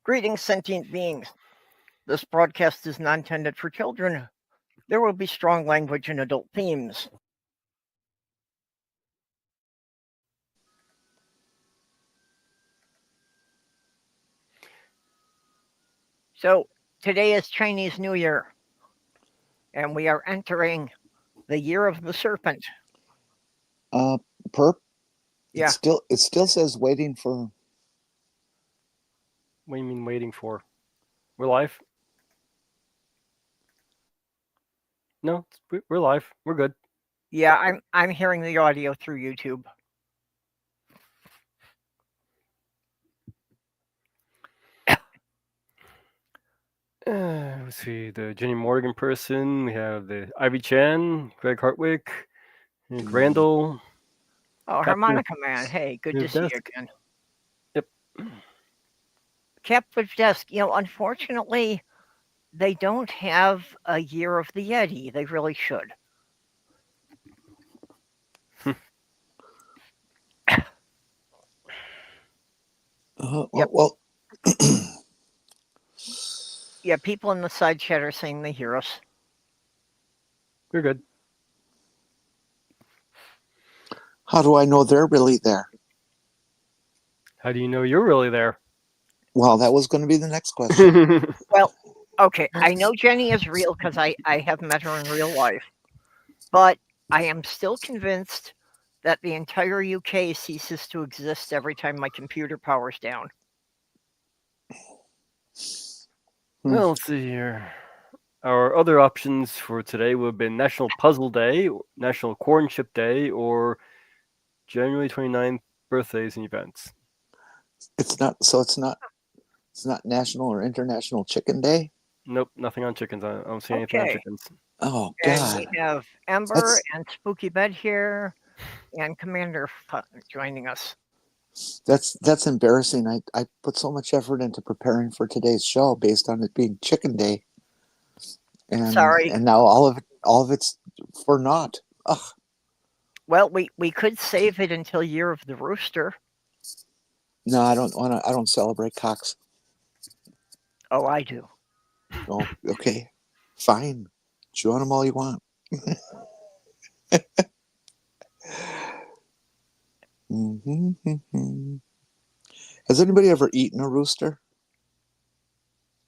Greetings, sentient beings. This broadcast is not intended for children. There will be strong language and adult themes. So, today is Chinese New Year, and we are entering the year of the serpent. Perp? Yeah. It still says waiting for. What do you mean waiting for? We're live? No, we're live. We're good. Yeah, I'm hearing the audio through YouTube. Let's see, the Jenni Morgan person. We have the Ivy Chan, Greg Hartwick, Nick Randall. Oh, Harmonica Man. Hey, good to see you again. Yep. Captive Desk. Unfortunately, they don't have a year of the Yeti. They really should. Yep. Well. Yeah, people in the side chat are saying they hear us. We're good. How do I know they're really there? How do you know you're really there? Well, that was going to be the next question. Well, okay, I know Jenni is real because I have met her in real life, but I am still convinced that the entire UK ceases to exist every time my computer powers down. Well, let's see here. Our other options for today would have been National Puzzle Day, National Corn Chip Day, or January 29th birthdays and events. It's not National or International Chicken Day? Nope, nothing on chickens. I don't see anything on chickens. Oh, God. And we have Ember and Spooky Bed here and Commander joining us. That's embarrassing. I put so much effort into preparing for today's show based on it being Chicken Day. And, Sorry. And now all of it's for naught. Ugh. Well, we could save it until Year of the Rooster. No, I don't celebrate cocks. Oh, I do. Oh, okay. Fine. Chew on them all you want. Has anybody ever eaten a rooster?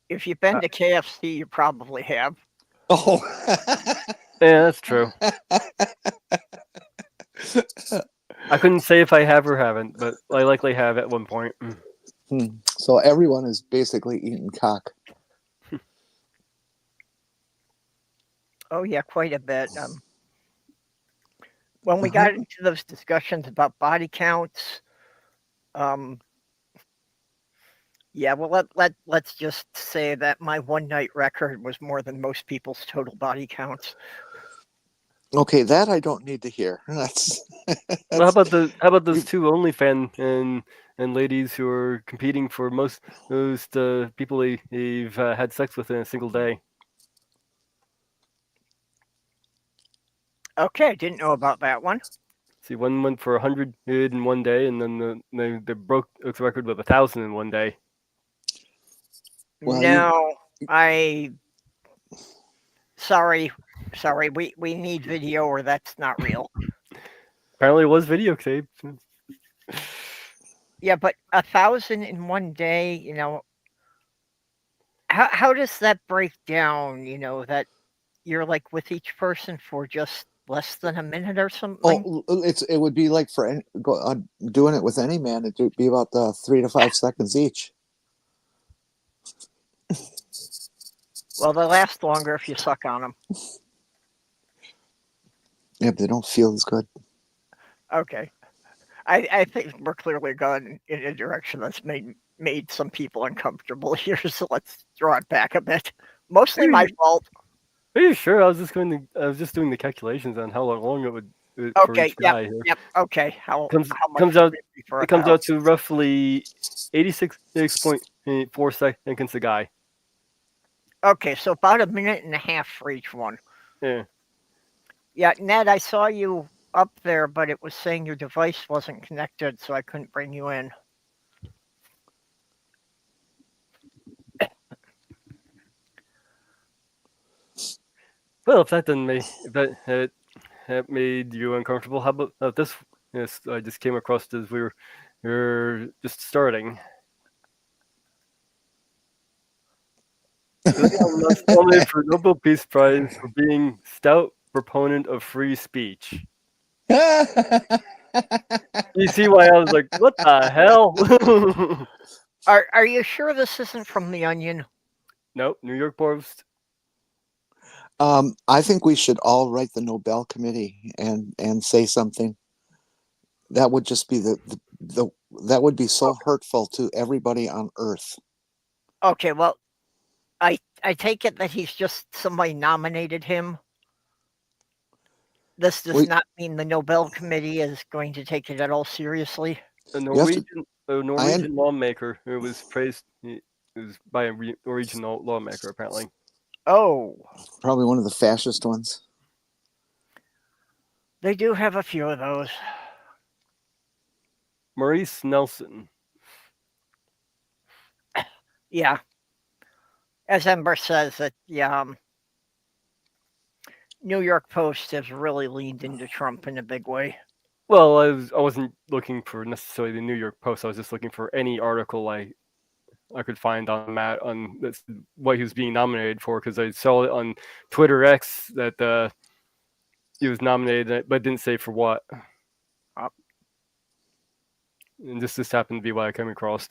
If you've been to KFC, you probably have. Oh. Yeah, that's true. I couldn't say if I have or haven't, but I likely have at one point. So everyone is basically eating cock. Oh, yeah, quite a bit. When we got into those discussions about body counts, yeah, well, let's just say that my one night record was more than most people's total body counts. Okay, that I don't need to hear. That's well, how about those two OnlyFans and ladies who are competing for most people they've had sex with in a single day? Okay, I didn't know about that one. See, one went for 100 in one day, and then they broke the record with 1,000 in one day. Well, no, Sorry, we need video or that's not real. Apparently, it was videotaped. Yeah, but 1,000 in one day, how does that break down? That you're like with each person for just less than a minute or something. Oh, it would be like for doing it with any man. It would be about 3 to 5 seconds each. Well, they last longer if you suck on them. Yeah, but they don't feel as good. Okay. I think we're clearly going in a direction that's made some people uncomfortable here, so let's draw it back a bit. Mostly my fault. Are you sure? I was just doing the calculations on how long it would for each guy here. Yep. Okay. How much comes out to roughly 86.4 seconds a guy. Okay, so about a minute and a half for each one. Yeah. Yeah, Ned, I saw you up there, but it was saying your device wasn't connected, so I couldn't bring you in. Well, if that made you uncomfortable, how about this? Yes, I just came across as we were just starting. Leon was nominated for Nobel Peace Prize for being stout proponent of free speech. You see why I was like, what the hell? Are you sure this isn't from The Onion? Nope, New York Post. I think we should all write the Nobel Committee and say something. That would just be that would be so hurtful to everybody on Earth. Okay, well, I take it that he's just somebody nominated him. This does not mean the Nobel Committee is going to take it at all seriously. A Norwegian lawmaker who was praised. It was by a Norwegian lawmaker, apparently. Oh, probably one of the fascist ones. They do have a few of those. Maurice Nelson. Yeah. As Ember says, that New York Post has really leaned into Trump in a big way. Well, I wasn't looking for necessarily the New York Post. I was just looking for any article I could find on Matt on what he was being nominated for, because I saw it on Twitter X that he was nominated, but didn't say for what. And this just happened to be what I came across.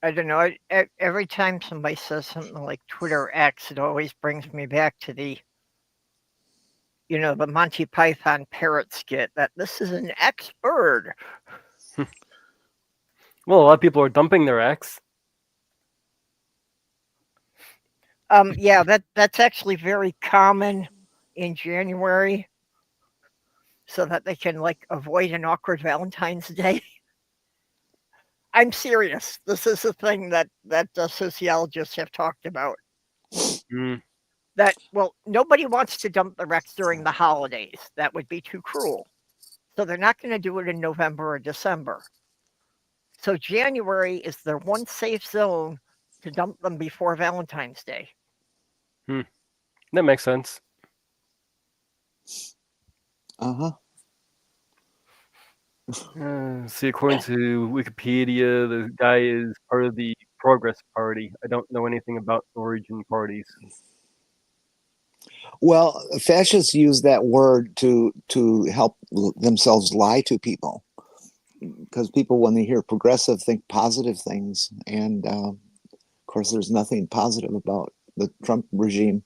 I don't know. Every time somebody says something like Twitter X, it always brings me back to the Monty Python parrot skit that this is an X bird. Well, a lot of people are dumping their X. Yeah, that's actually very common in January, so that they can avoid an awkward Valentine's Day. I'm serious. This is a thing that sociologists have talked about. That, well, nobody wants to dump their ex during the holidays. That would be too cruel. So they're not going to do it in November or December. So January is their one safe zone to dump them before Valentine's Day. That makes sense. See, according to Wikipedia, the guy is part of the Progress Party. I don't know anything about Norwegian parties. Well, fascists use that word to help themselves lie to people, because people, when they hear progressive, think positive things, and of course, there's nothing positive about the Trump regime.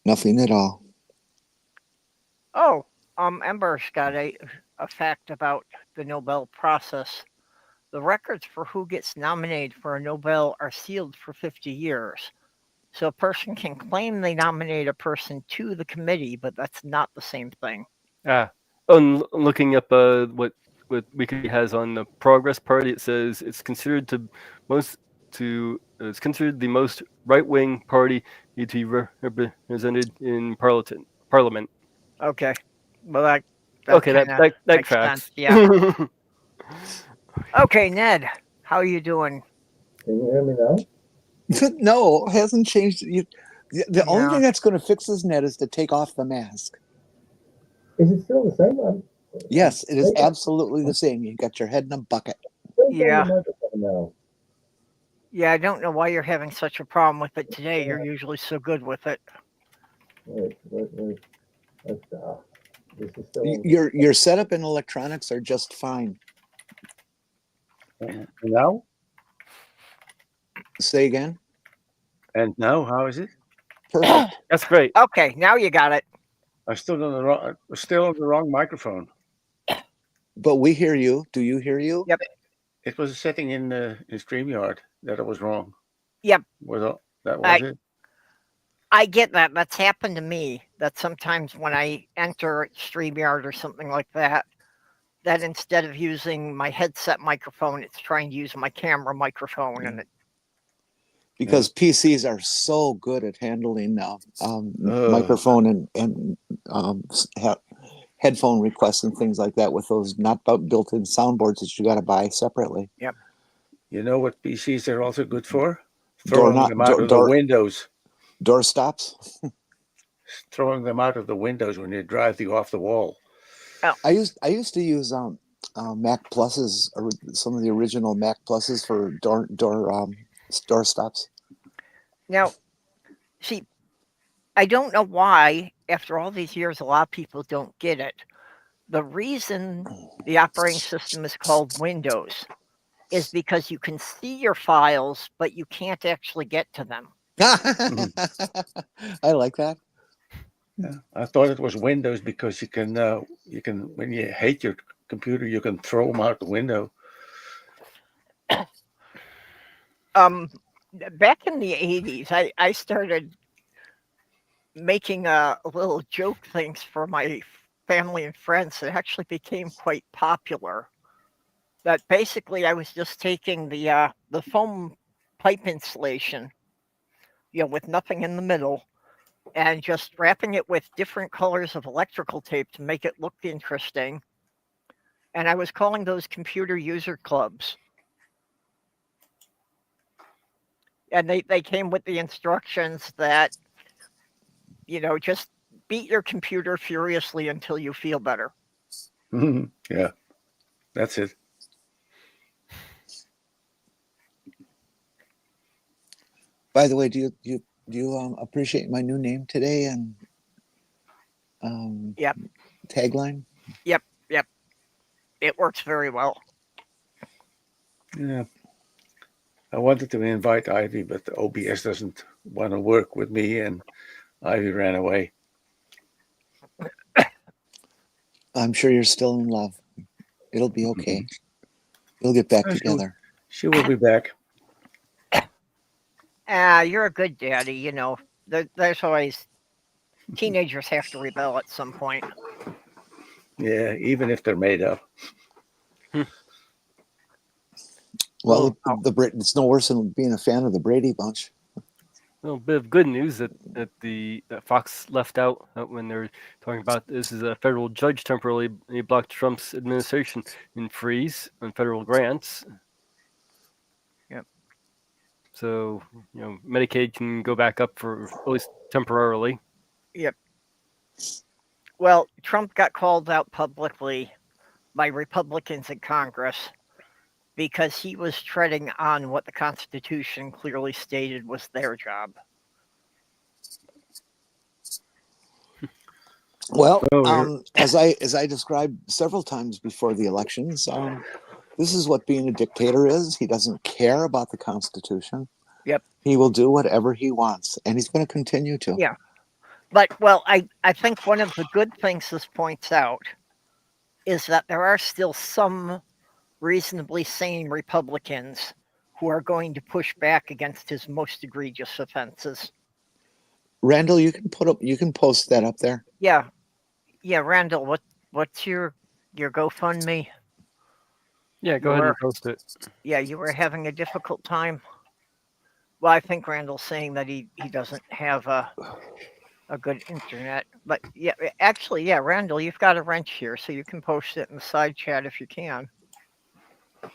Nothing at all. Oh, Ember's got a fact about the Nobel process. The records for who gets nominated for a Nobel are sealed for 50 years. So a person can claim they nominate a person to the committee, but that's not the same thing. Looking up what Wikipedia has on the Progress Party, it says it's considered it's considered the most right-wing party to be represented in Parliament. Okay, well that tracks. Yeah. Okay, Ned, how are you doing? Can you hear me now? No, it hasn't changed. The only thing that's going to fix this, Ned, is to take off the mask. Is it still the same? Yes, it is absolutely the same. You got your head in a bucket. Yeah. Yeah, I don't know why you're having such a problem with it today. You're usually so good with it. Your setup and electronics are just fine. And now? Say again. And now, how is it? Perfect. That's great. Okay, now you got it. I'm still on the wrong microphone. But we hear you. Do you hear you? Yep. It was a setting in StreamYard that it was wrong. Yep. That was it. I get that. That's happened to me. That sometimes when I enter StreamYard or something like that, that instead of using my headset microphone, it's trying to use my camera microphone, and because PCs are so good at handling microphone and headphone requests and things like that with those not built-in soundboards that you got to buy separately. Yep. You know what PCs are also good for? Throwing them out of the windows. Doorstops. Throwing them out of the windows when you drive you off the wall. I used to use Mac Pluses, or some of the original Mac Pluses for doorstops. Now, see, I don't know why, after all these years, a lot of people don't get it. The reason the operating system is called Windows is because you can see your files, but you can't actually get to them. I like that. Yeah, I thought it was Windows because you can when you hate your computer, you can throw them out the window. Back in the 80s, I started making little joke things for my family and friends that actually became quite popular. That basically I was just taking the foam pipe insulation, with nothing in the middle, and just wrapping it with different colors of electrical tape to make it look interesting. And I was calling those computer user clubs. And they came with the instructions that, just beat your computer furiously until you feel better. Yeah, that's it. By the way, do you appreciate my new name today and Yep. tagline? Yep. It works very well. Yeah. I wanted to invite Ivy, but the OBS doesn't want to work with me, and Ivy ran away. I'm sure you're still in love. It'll be okay. You'll get back together. She will be back. You're a good daddy, There's always teenagers have to rebel at some point. Yeah, even if they're made up. Well, it's no worse than being a fan of the Brady Bunch. A little bit of good news that Fox left out when they're talking about this is a federal judge temporarily blocked Trump's administration in freeze on federal grants. Yep. So Medicaid can go back up for at least temporarily. Yep. Well, Trump got called out publicly by Republicans in Congress because he was treading on what the Constitution clearly stated was their job. Well, as I described several times before the elections, this is what being a dictator is. He doesn't care about the Constitution. Yep. He will do whatever he wants, and he's going to continue to. Yeah. But, I think one of the good things this points out is that there are still some reasonably sane Republicans who are going to push back against his most egregious offenses. Randall, you can post that up there. Yeah, Randall, what's your GoFundMe? Yeah, go ahead and post it. Yeah, you were having a difficult time. Well, I think Randall's saying that he doesn't have a good internet. But actually, Randall, you've got a wrench here, so you can post it in the side chat if you can.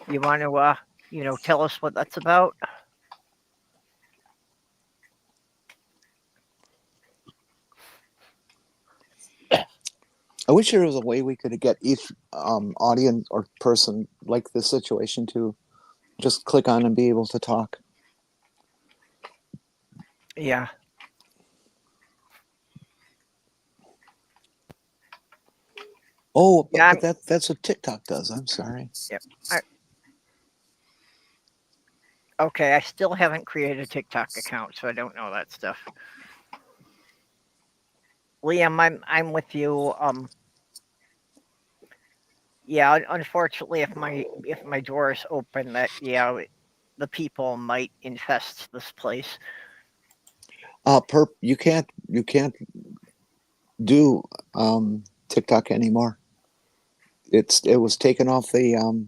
You want to, tell us what that's about? I wish there was a way we could get each audience or person like this situation to just click on and be able to talk. Yeah. Oh, but that's what TikTok does. I'm sorry. Yep. Okay, I still haven't created a TikTok account, so I don't know that stuff. Liam, I'm with you. Unfortunately, if my door is open, that the people might infest this place. You can't do TikTok anymore. It was taken off the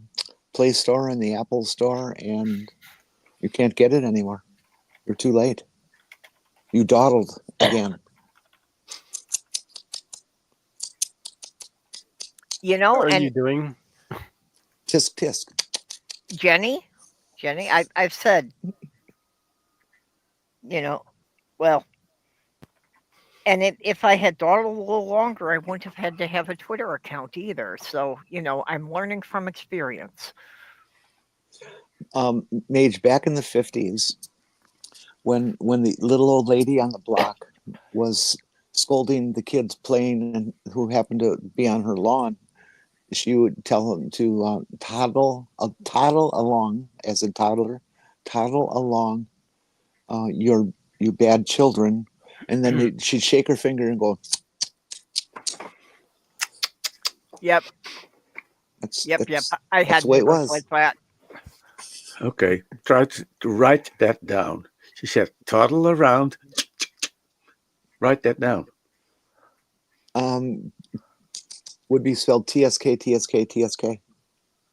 Play Store and the Apple Store, and you can't get it anymore. You're too late. You dawdled again. What are you doing? Tisk tisk. Jenny, I've said, well, And if I had thought a little longer, I wouldn't have had to have a Twitter account either. So, I'm learning from experience. Mage, back in the 50s, when the little old lady on the block was scolding the kids playing and who happened to be on her lawn, she would tell them to toddle along, as a toddler, toddle along, you bad children, and then she'd shake her finger and go. Yep. Yep. I had the way it neighbors was. like that. Okay, try to write that down. She said, toddle around. Write that down. Would be spelled TSK, TSK, TSK.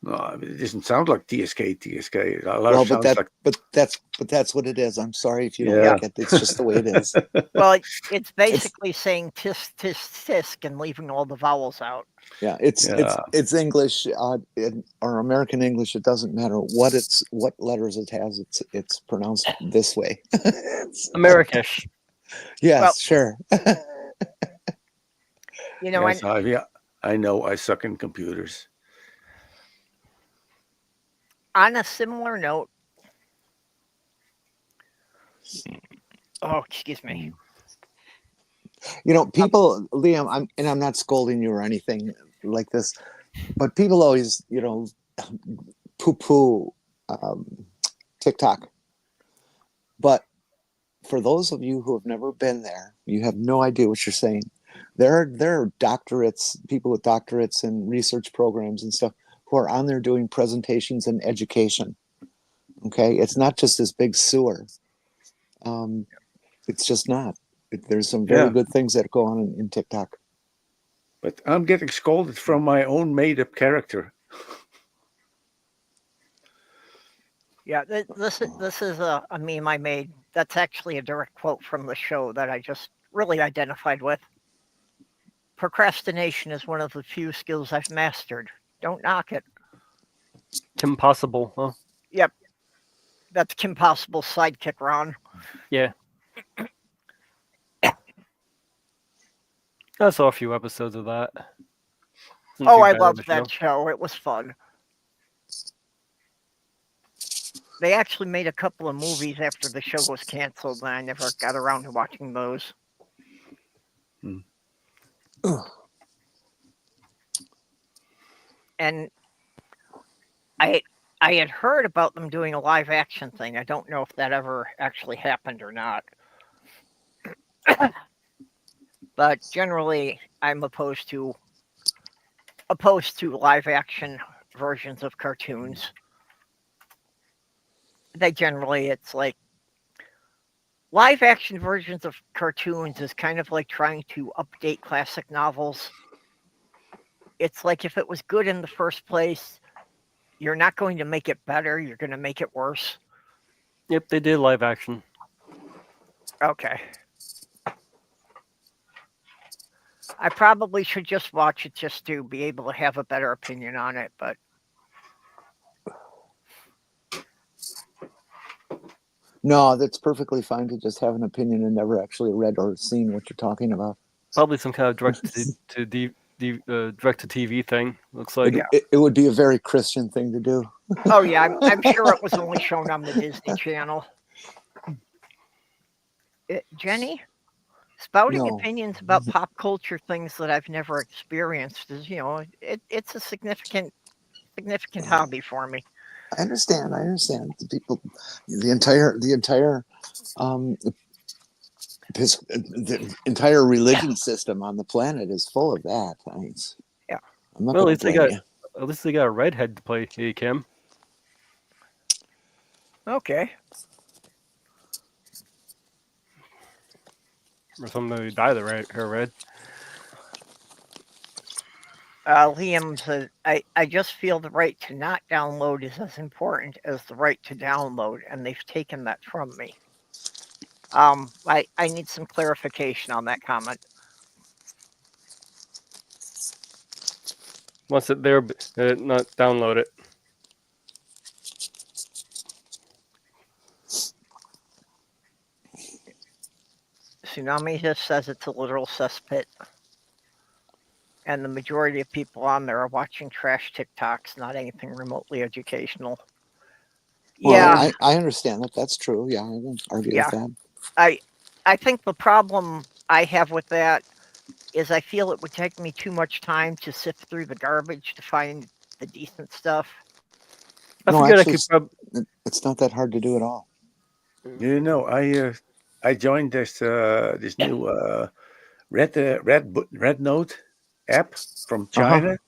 No, it doesn't sound like TSK, TSK. Well, but that's what it is. I'm sorry if you don't like it. It's just the way it is. Well, it's basically saying tisk, tisk, tisk and leaving all the vowels out. Yeah, it's English or American English. It doesn't matter what letters it has. It's pronounced this way. Americish. Yes, well, sure. Yes, I know I suck in computers. On a similar note, excuse me. People, Liam, I'm not scolding you or anything like this, but people always, poo-poo TikTok. But for those of you who have never been there, you have no idea what you're saying. There are doctorates, people with doctorates and research programs and stuff who are on there doing presentations and education. Okay, it's not just this big sewer. It's just not. There's some very good things that go on in TikTok. But I'm getting scolded from my own made-up character. Yeah, this is a meme I made. That's actually a direct quote from the show that I just really identified with. Procrastination is one of the few skills I've mastered. Don't knock it. Kim Possible, huh? Yep. That's Kim Possible's sidekick, Ron. Yeah. I saw a few episodes of that. I loved that show. It was fun. They actually made a couple of movies after the show was canceled, and I never got around to watching those. And I had heard about them doing a live action thing. I don't know if that ever actually happened or not. But generally, I'm opposed to live action versions of cartoons. It's like live action versions of cartoons is kind of like trying to update classic novels. It's like if it was good in the first place, you're not going to make it better, you're going to make it worse. Yep, they did live action. Okay. I probably should just watch it just to be able to have a better opinion on it, but no, that's perfectly fine to just have an opinion and never actually read or seen what you're talking about. Probably some kind of direct to TV thing. Looks like it would be a very Christian thing to do. Oh yeah, I'm sure it was only shown on the Disney Channel. Jenny, spouting opinions about pop culture things that I've never experienced is, it's a significant hobby for me. I understand. The people, the entire the entire religion system on the planet is full of that. Yeah. I'm not going to blame you. At least they got a redhead to play Kim. Okay. Or somebody dyed her red. Liam says, I just feel the right to not download is as important as the right to download, and they've taken that from me. I need some clarification on that comment. Once it's there, not download it. Tsunami just says it's a literal cesspit. And the majority of people on there are watching trash TikToks, not anything remotely educational. Well, Yeah, I understand that. That's true. Yeah, I won't argue with that. I think the problem I have with that is I feel it would take me too much time to sift through the garbage to find the decent stuff. I No, figured I actually, could it's not that hard to do at all. You know, I joined this new Red Note app from China.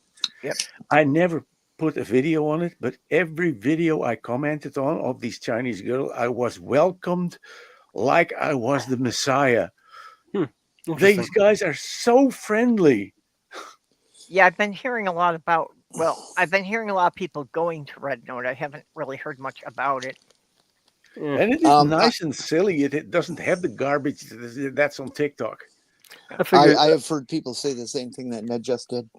Yep. I never put a video on it, but every video I commented on of these Chinese girls, I was welcomed like I was the Messiah. Interesting. These guys are so friendly. Yeah, I've been hearing a lot about. Well, I've been hearing a lot of people going to Red Note. I haven't really heard much about it. Yeah. And it is nice and silly. It doesn't have the garbage that's on TikTok. I figured. I have heard people say the same thing that Ned just did.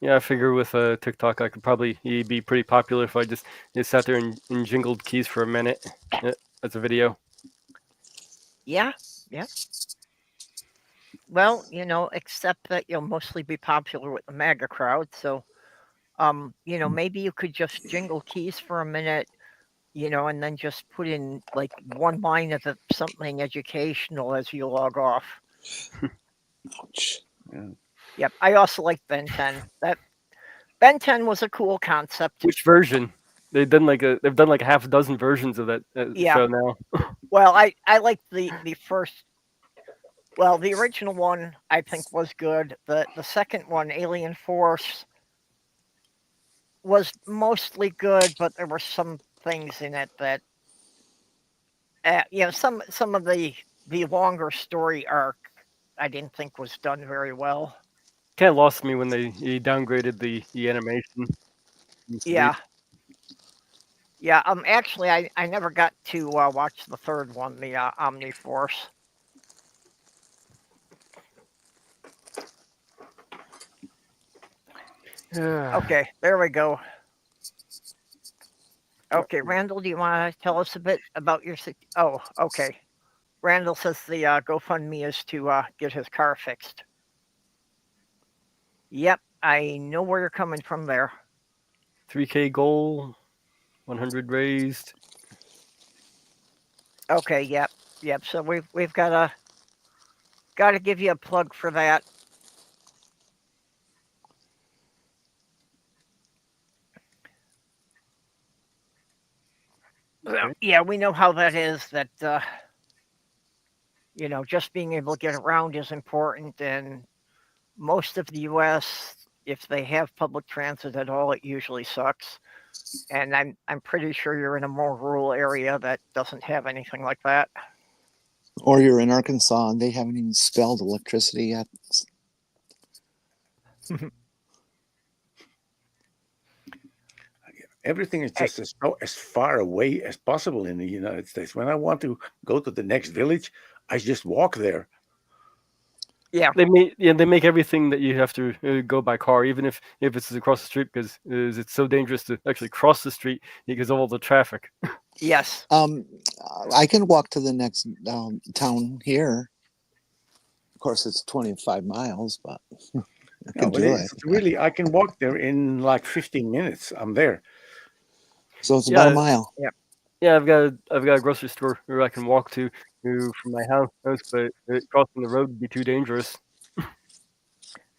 Yeah, I figure with TikTok, I could probably be pretty popular if I just sat there and jingled keys for a minute as a video. Yeah. Well, except that you'll mostly be popular with the MAGA crowd. So, maybe you could just jingle keys for a minute, and then just put in like one line of something educational as you log off. Ouch. Yeah. Yep. I also like Ben 10. That Ben 10 was a cool concept. Which version? They've done like a half a dozen versions of that Yeah. show now. Well, I like the first. Well, the original one I think was good. The second one, Alien Force, was mostly good, but there were some things in it that, some of the longer story arc I didn't think was done very well. Kind of lost me when they downgraded the animation. Yeah. Yeah. Actually, I never got to watch the third one, the Omniforce. Okay, there we go. Okay, Randall, do you want to tell us a bit about your? Oh, okay. Randall says the GoFundMe is to get his car fixed. Yep, I know where you're coming from there. 3K goal, 100 raised. Okay, yep. So we've got to give you a plug for that. Okay. Yeah, we know how that is. That just being able to get around is important, and most of the U.S., if they have public transit at all, it usually sucks. And I'm pretty sure you're in a more rural area that doesn't have anything like that. Or you're in Arkansas and they haven't even spelled electricity yet. Everything is just as far away as possible in the United States. When I want to go to the next village, I just walk there. Yeah, They make everything that you have to go by car, even if it's across the street, because it's so dangerous to actually cross the street because of all the traffic. yes. I can walk to the next town here. Of course, it's 25 miles, but I can do it. Really, I can walk there in like 15 minutes. I'm there. So it's about a mile. Yeah, I've got a grocery store where I can walk to from my house, but crossing the road would be too dangerous.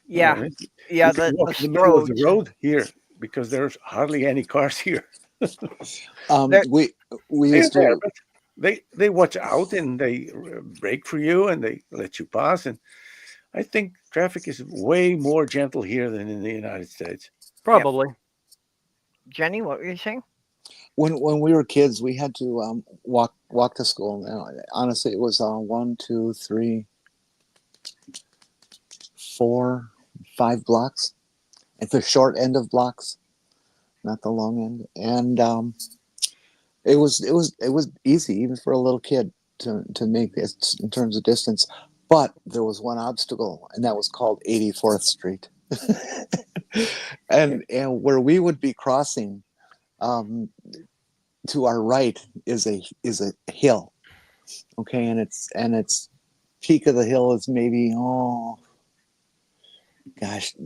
Yeah, You can walk in the middle of the road here because there's hardly any cars here. We used to. They watch out and they brake for you and they let you pass. And I think traffic is way more gentle here than in the United States. Probably. Yep. Jenny, what were you saying? When we were kids, we had to walk to school. Honestly, it was 1, 2, 3, 4, 5 blocks, at the short end of blocks, not the long end. And it was easy even for a little kid to make it in terms of distance. But there was one obstacle, and that was called 84th Street, and where we would be crossing. To our right is a hill, Okay, and its peak of the hill is maybe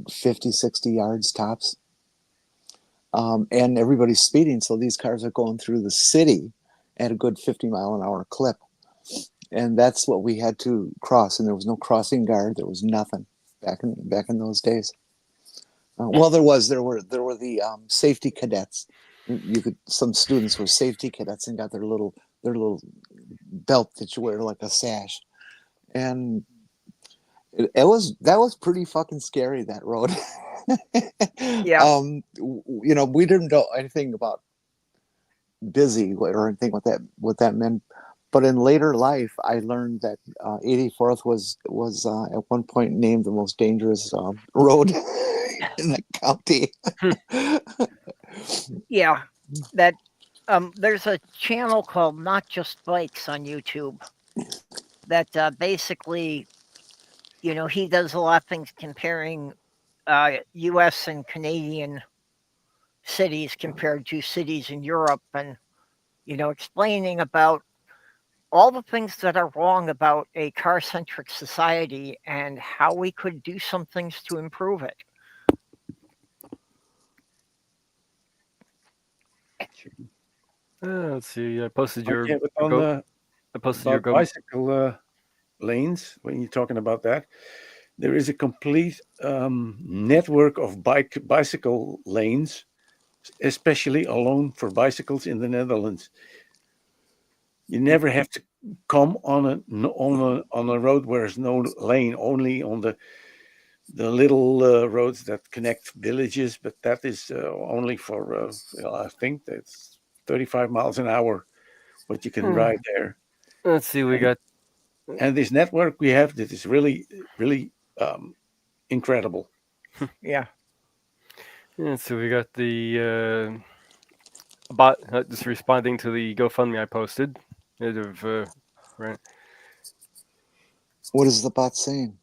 50, 60 yards tops. And everybody's speeding, so these cars are going through the city at a good 50-mile-an-hour clip. And that's what we had to cross, and there was no crossing guard. There was nothing back in those days. Well, there were the safety cadets. Some students were safety cadets and got their little belt that you wear like a sash, and that was pretty fucking scary, that road. Yeah. We didn't know anything about busy or anything what that meant. But in later life, I learned that 84th was at one point named the most dangerous road in the county. Yeah, that there's a channel called Not Just Bikes on YouTube that basically, he does a lot of things comparing U.S. and Canadian cities compared to cities in Europe, and explaining about all the things that are wrong about a car-centric society and how we could do some things to improve it. Let's see. I posted your. Okay, but I posted your bicycle lanes. When you're talking about that, there is a complete network of bicycle lanes, especially alone for bicycles in the Netherlands. You never have to come on a road where there's no lane, only on the little roads that connect villages, but that is only for I think that's 35 miles an hour what you can ride there. Let's see, and this network we have that is really incredible. Yeah. So we got the bot just responding to the GoFundMe I posted. Right. What is the bot saying?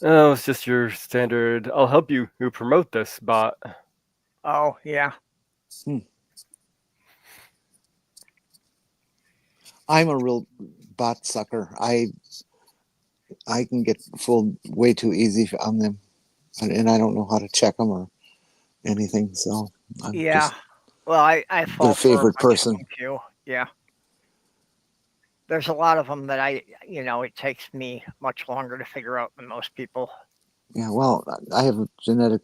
Oh, it's just your standard. I'll help you who promote this bot. Oh, yeah. I'm a real bot sucker. I can get fooled way too easy on them, and I don't know how to check them or anything. So I'm just well, I fall their favorite for a bunch of person. them too. Yeah. There's a lot of them that it takes me much longer to figure out than most people. Yeah, well, I have a genetic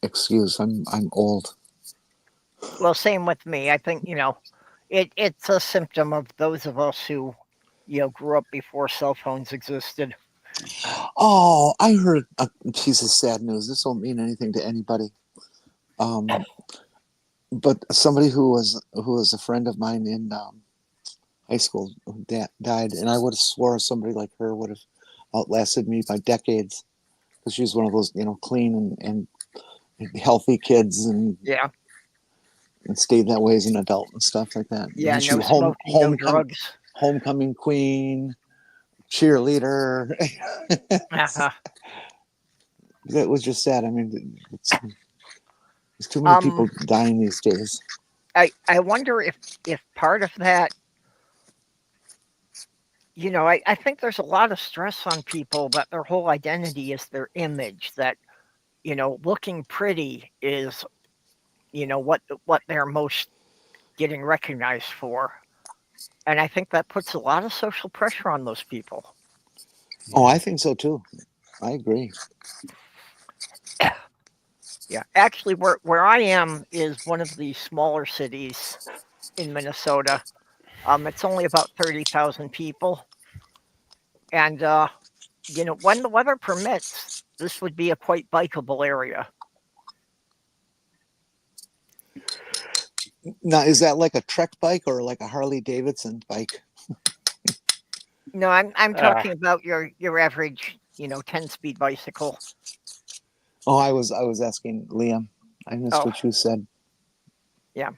excuse. I'm old. Well, same with me. I think, it's a symptom of those of us who, grew up before cell phones existed. Oh, I heard a piece of sad news. This won't mean anything to anybody. But somebody who was a friend of mine in high school died, and I would have swore somebody like her would have outlasted me by decades, because she was one of those clean and healthy kids, and stayed that way as an adult and stuff like that. Yeah, and she no was smoking, no drugs. Homecoming queen, cheerleader. That was just sad. I mean, there's too many people dying these days. I wonder if part of that, I think there's a lot of stress on people that their whole identity is their image, that, looking pretty is, what they're most getting recognized for. And I think that puts a lot of social pressure on those people. Oh, I think so too. I agree. Yeah, actually, where I am is one of the smaller cities in Minnesota. It's only about 30,000 people. And, when the weather permits, this would be a quite bikeable area. Now, is that like a Trek bike or like a Harley Davidson bike? No, I'm talking about your average, 10-speed bicycle. Oh, I was asking Liam. I missed what you said. Yeah.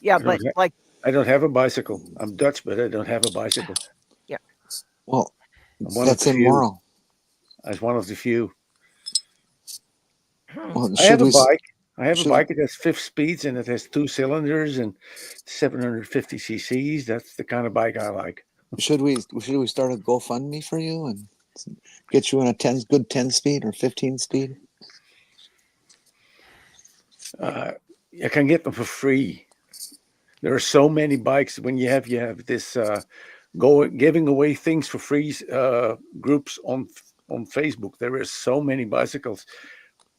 Yeah, but I don't have a bicycle. I'm Dutch, but I don't have a bicycle. Yeah. Well, that's immoral. As one of the few. Well, I have a bike. I have a Should- bike that has 5 speeds and it has 2 cylinders and 750 cc's. That's the kind of bike I like. Should we start a GoFundMe for you and get you in a good 10 speed or 15 speed? You can get them for free. There are so many bikes. When you have this giving away things for free groups on Facebook. There are so many bicycles,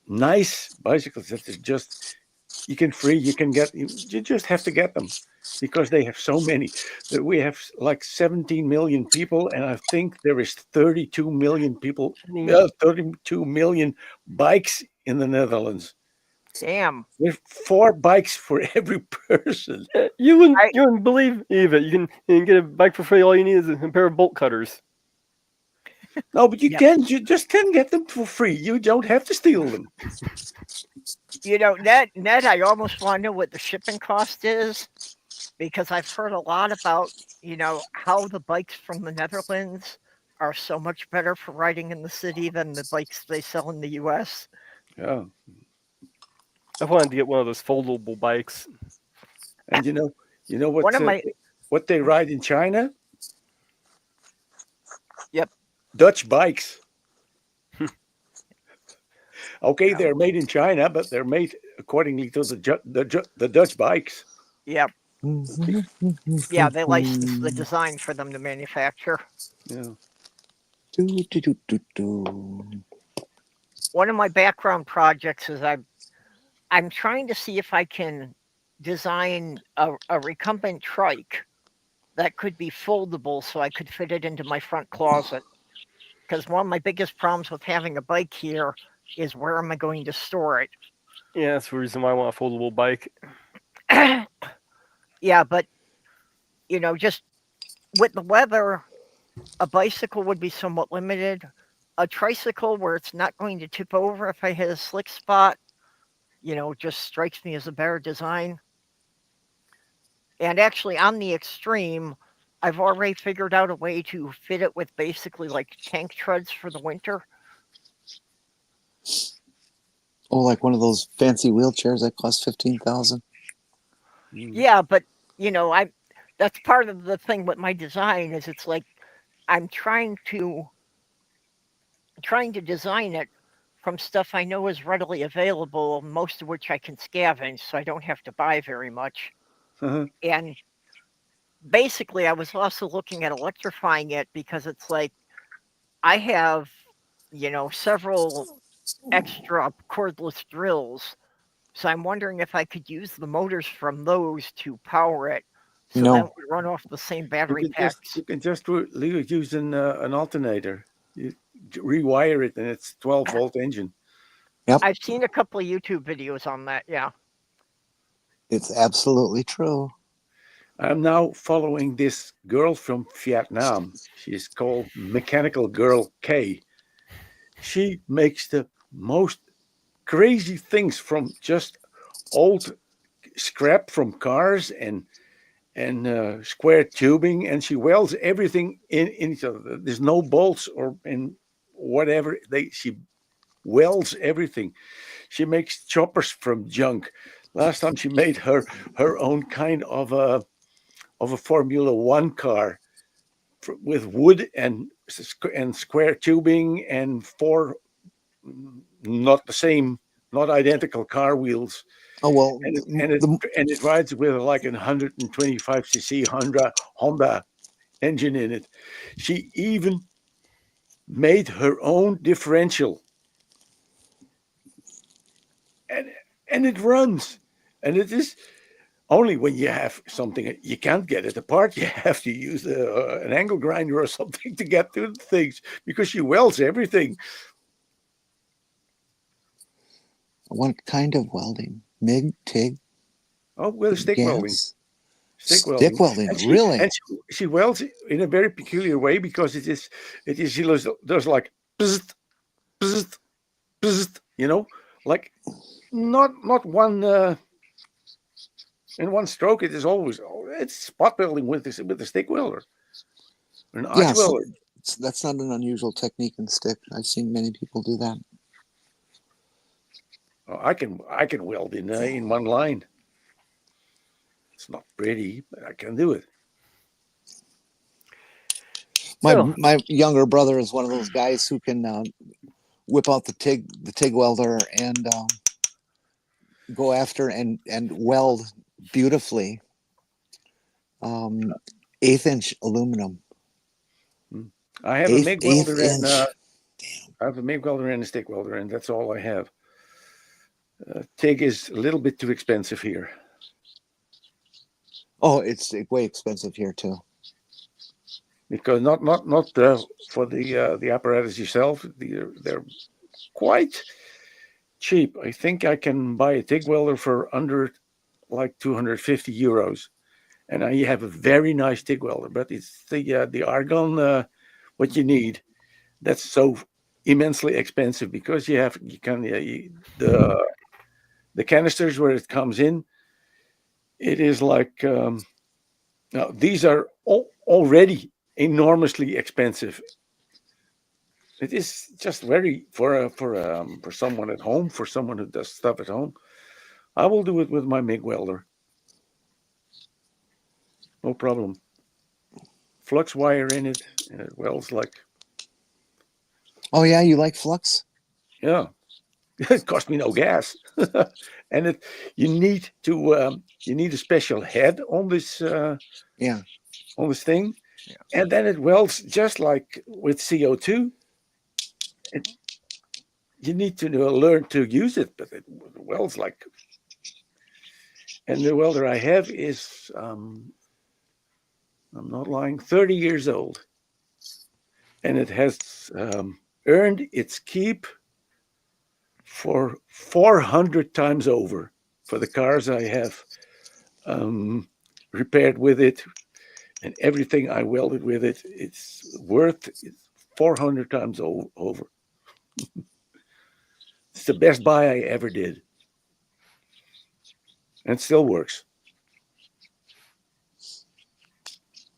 nice bicycles that is just you can get. You just have to get them because they have so many. We have like 17 million people, and I think there is 32 million people, 32 million bikes in the Netherlands. Damn. There's 4 bikes for every person. You wouldn't believe it. You can get a bike for free. All you need is a pair of bolt cutters. No, but you just can get them for free. You don't have to steal them. You know, Ned, I almost want to know what the shipping cost is, because I've heard a lot about, how the bikes from the Netherlands are so much better for riding in the city than the bikes they sell in the US. Yeah. I wanted to get one of those foldable bikes. And you know what? One of my what they ride in China? Yep. Dutch bikes. Okay, they're made in China, but they're made accordingly to the Dutch bikes. Yep. Yeah, they license the design for them to manufacture. Yeah. One of my background projects is I'm trying to see if I can design a recumbent trike that could be foldable so I could fit it into my front closet. Because one of my biggest problems with having a bike here is where am I going to store it? Yeah, that's the reason why I want a foldable bike. Yeah, but, just with the weather, a bicycle would be somewhat limited. A tricycle where it's not going to tip over if I hit a slick spot, just strikes me as a better design. And actually, on the extreme, I've already figured out a way to fit it with basically like tank treads for the winter. Oh, like one of those fancy wheelchairs that cost 15,000. Yeah, but that's part of the thing with my design is it's like I'm trying to design it from stuff I know is readily available, most of which I can scavenge, so I don't have to buy very much. Uh-huh. And basically, I was also looking at electrifying it because it's like I have, several extra cordless drills. So I'm wondering if I could use the motors from those to power it. So No. that would run off the same battery packs. You can just use an alternator. You rewire it, and it's 12-volt engine. Yep. I've seen a couple of YouTube videos on that. Yeah. It's absolutely true. I'm now following this girl from Vietnam. She's called Mechanical Girl K. She makes the most crazy things from just old scrap from cars and square tubing, and she welds everything in each other. There's no bolts or in whatever. She welds everything. She makes choppers from junk. Last time she made her own kind of a Formula One car with wood and square tubing and 4 not identical car wheels. Oh well, and it rides with like a 125cc Honda engine in it. She even made her own differential, and it runs. And it is only when you have something you can't get it apart. You have to use an angle grinder or something to get to the things because she welds everything. What kind of welding? MIG, TIG? Oh, well, stick welding. Stick welding, really? And she welds it in a very peculiar way because it is she does like bzzzt, bzzzt, bzzzt, like not one in one stroke. It is always it's spot welding with the stick welder, an arc welder. That's not an unusual technique in stick. I've seen many people do that. I can weld in one line. It's not pretty, but I can do it. My younger brother is one of those guys who can whip out the TIG welder and go after and weld beautifully 1/8-inch aluminum. I have a MIG welder and Damn. I have a MIG welder and a stick welder, and that's all I have. TIG is a little bit too expensive here. Oh, it's way expensive here too. Because not for the apparatus yourself. They're quite cheap. I think I can buy a TIG welder for under like 250 euros, and I have a very nice TIG welder. But it's the argon what you need. That's so immensely expensive because the canisters where it comes in. It is like now these are already enormously expensive. It is just very for someone at home, for someone who does stuff at home. I will do it with my MIG welder. No problem. Flux wire in it, and it welds like. Oh yeah, you like flux? Yeah, it cost me no gas, and you need a special head on this. On this thing, and then it welds just like with CO2. You need to learn to use it, but it welds like. And the welder I have is, I'm not lying, 30 years old. And it has earned its keep for 400 times over for the cars I have repaired with it. And everything I welded with it, it's worth 400 times over. It's the best buy I ever did. And it still works.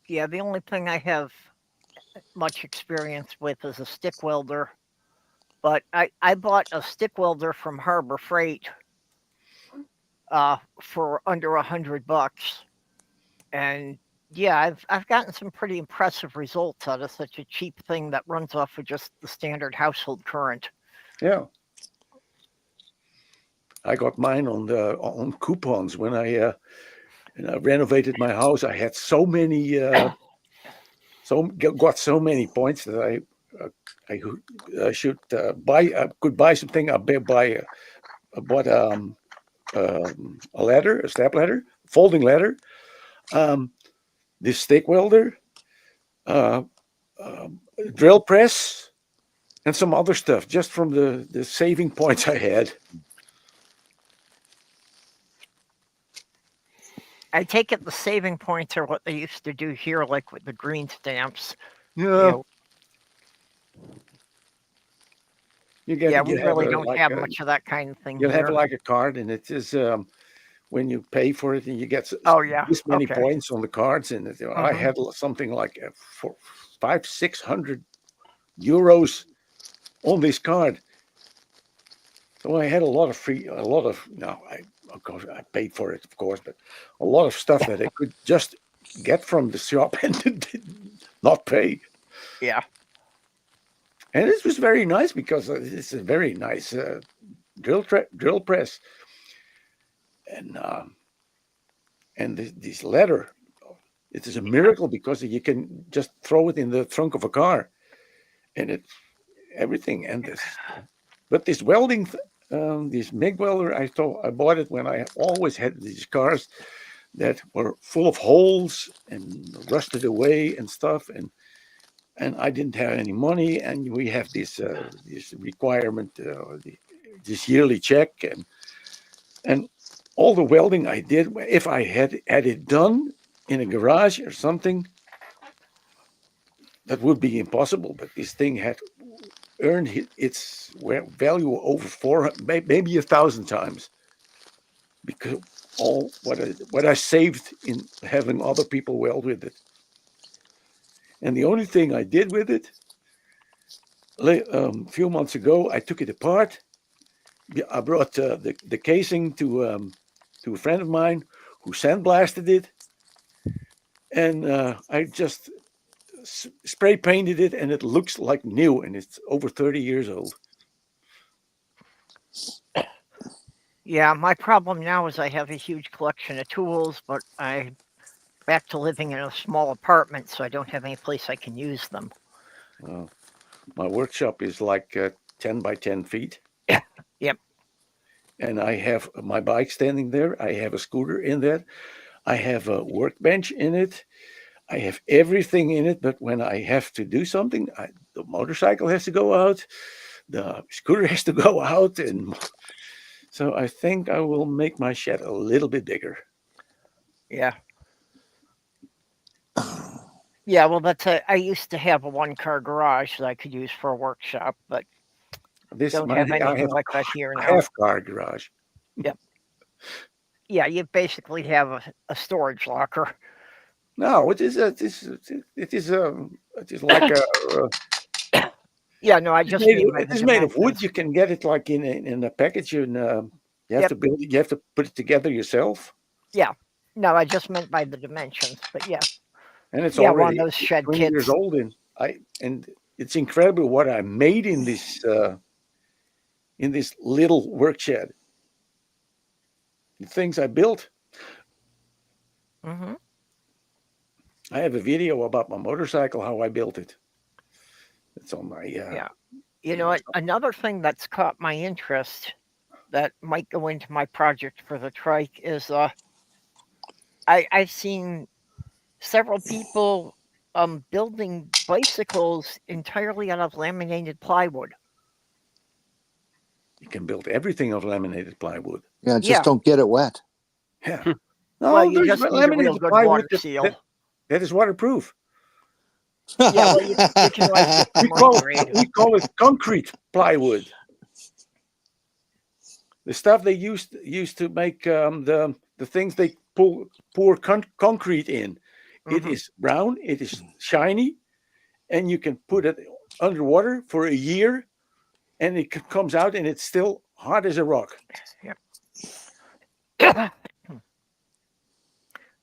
Yeah, the only thing I have much experience with is a stick welder. But I bought a stick welder from Harbor Freight for under $100. And yeah, I've gotten some pretty impressive results out of such a cheap thing that runs off of just the standard household current. Yeah. I got mine on coupons when I renovated my house. I had so many got so many points that I should buy. I could buy something. I bought a ladder, a step ladder, folding ladder, this stick welder, drill press, and some other stuff just from the saving points I had. I take it the saving points are what they used to do here, like with the green stamps. Yeah. We really don't have much of that kind of thing. You'll have like a card, and it is when you pay for it, and you get this many points on the cards. And I had something like 500-600 euros on this card. So I had a lot of of course, I paid for it, of course, but a lot of stuff that I could just get from the shop and not pay. Yeah. And this was very nice because it's a very nice drill press. And this leather, it is a miracle because you can just throw it in the trunk of a car. And it's everything. But this welding this MIG welder, I bought it when I always had these cars that were full of holes and rusted away and stuff, and I didn't have any money, and we have this requirement, this yearly check, and all the welding I did, if I had it done in a garage or something, that would be impossible. But this thing had earned its value over 400, maybe 1,000 times, because all what I saved in having other people weld with it. And the only thing I did with it, a few months ago, I took it apart I brought the casing to a friend of mine who sandblasted it, and I just spray painted it, and it looks like new, and it's over 30 years old. Yeah, my problem now is I have a huge collection of tools, but I'm back to living in a small apartment, so I don't have any place I can use them. My workshop is like 10 by 10 feet. Yep. And I have my bike standing there. I have a scooter in that. I have a workbench in it. I have everything in it. But when I have to do something, the motorcycle has to go out. The scooter has to go out. And so I think I will make my shed a little bit bigger. Yeah. Yeah, well, I used to have a one-car garage that I could use for a workshop, but don't have anything like that here now. Half-car garage. Yep. Yeah, you basically have a storage locker. No, it is like a. Yeah, no, I just mean it is made of wood. You can get it like in a package, and you have to build it. You have to put it together yourself. Yeah, no, I just meant by the dimensions, but yeah. And it's already one of those shed 20 kits. years old, and it's incredible what I made in this little work shed. The things I built. Mm-hmm. I have a video about my motorcycle, how I built it. It's on my yeah. You know what? Another thing that's caught my interest that might go into my project for the trike is I've seen several people building bicycles entirely out of laminated plywood. You can build everything of laminated plywood. Yeah, just don't get it wet. Yeah. No, well, you just need a real good water seal. That is waterproof. Yeah, well, you can like get we call it concrete plywood. The stuff they used to make the things they pour concrete in. Mm-hmm. It is brown, it is shiny, and you can put it underwater for a year, and it comes out, and it's still hard as a rock. Yep.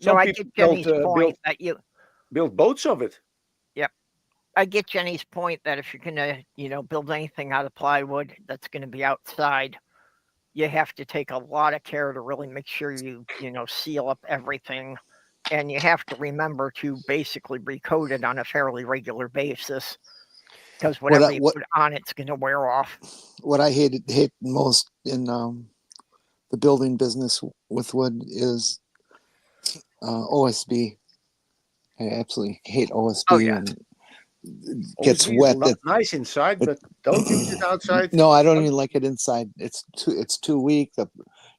So I get Jenny's point that you build boats of it. Yep. I get Jenny's point that if you're gonna, build anything out of plywood that's gonna be outside, you have to take a lot of care to really make sure you seal up everything, and you have to remember to basically recoat it on a fairly regular basis, because whatever you put on it's gonna wear off. What I hate most in the building business with wood is OSB. I absolutely hate OSB. Oh, yeah. And gets wet. Nice inside, but don't use it outside. No, I don't even like it inside. It's too weak.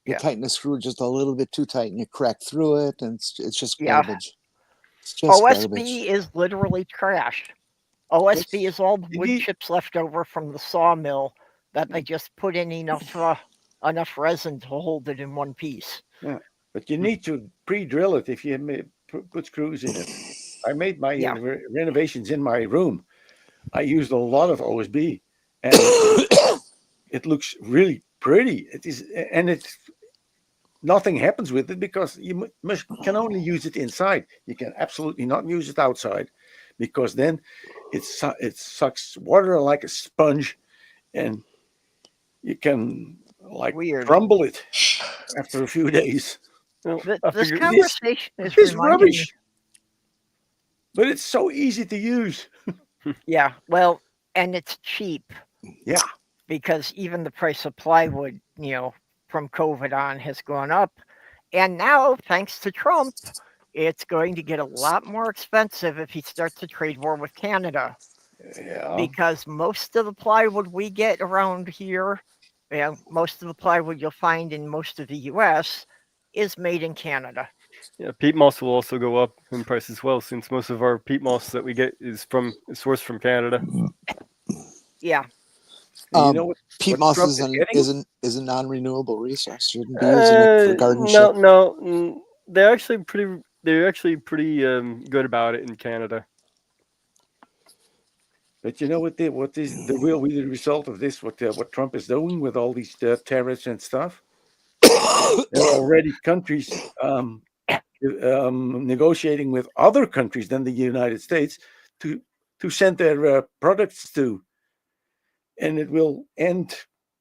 You tighten the screw just a little bit too tight, and you crack through it, and it's just garbage. It's just OSB garbage. is literally trash. OSB is all the wood chips left over from the sawmill that they just put in enough resin to hold it in one piece. Yeah, but you need to pre-drill it if you put screws in it. I made my renovations in my room. I used a lot of OSB, and it looks really pretty. It is, and nothing happens with it because you can only use it inside. You can absolutely not use it outside, because then it sucks water like a sponge, and you can crumble it after a few days. Well, this conversation is rubbish. But it's so easy to use. Yeah, well, and it's cheap. Yeah. Because even the price of plywood, from COVID on has gone up. And now, thanks to Trump, it's going to get a lot more expensive if he starts a trade war with Canada. Yeah. Because most of the plywood we get around here, most of the plywood you'll find in most of the U.S. is made in Canada. Yeah, peat moss will also go up in price as well, since most of our peat moss that we get is sourced from Canada. Yeah. Peat moss is a non-renewable resource. You shouldn't be using it for garden shit. No, they're actually pretty good about it in Canada. But you know what will be the result of this? What Trump is doing with all these tariffs and stuff? There are already countries negotiating with other countries than the United States to send their products to, and it will end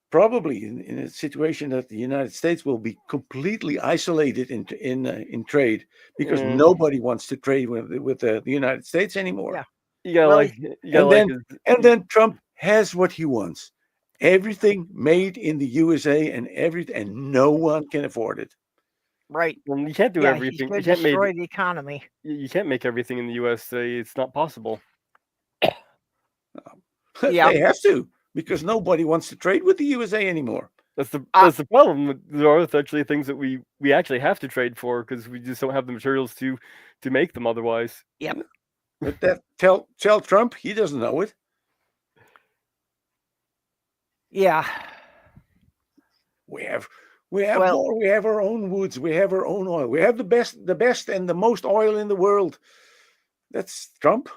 probably in a situation that the United States will be completely isolated in trade because nobody wants to trade with the United States anymore. Yeah. And then Trump has what he wants. Everything made in the USA and no one can afford it. Right. Well, you can't do everything. He's going to destroy the economy. You can't make everything in the USA. It's not possible. Yeah. They have to, because nobody wants to trade with the USA anymore. That's the problem. There are actually things that we actually have to trade for because we just don't have the materials to make them otherwise. Yep. But tell Trump, he doesn't know it. Yeah. We have more. We have our own woods. We have our own oil. We have the best and the most oil in the world. That's Trump.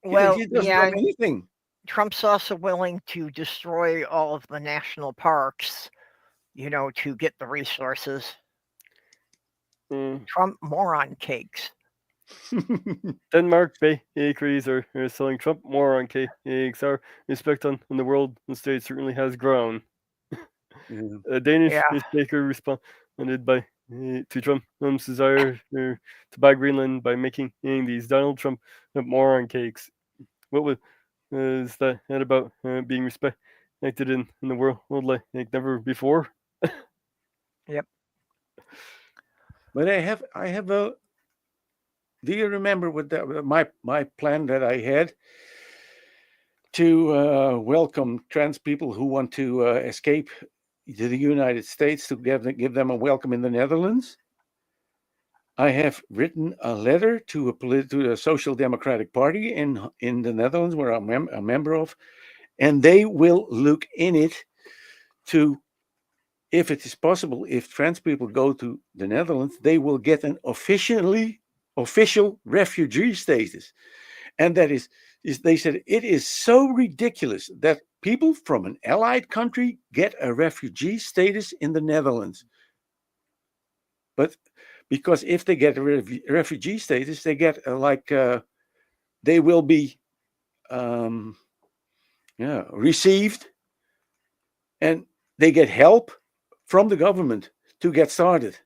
He doesn't know anything. Trump's also willing to destroy all of the national parks, to get the resources. Trump moron cakes. Denmark bakeries are selling Trump moron cakes. Our respect on the world and stage certainly has grown. A Danish baker responded to Trump's desire to buy Greenland by making these Donald Trump moron cakes. What was that about being respected in the world like never before? Yep. But I have a. Do you remember what my plan that I had to welcome trans people who want to escape to the United States, to give them a welcome in the Netherlands? I have written a letter to the Social Democratic Party in the Netherlands, where I'm a member of, and they will look in it to, if it is possible, if trans people go to the Netherlands, they will get an official refugee status. And that is they said it is so ridiculous that people from an allied country get a refugee status in the Netherlands. But because if they get a refugee status, they get they will be received, and they get help from the government to get started.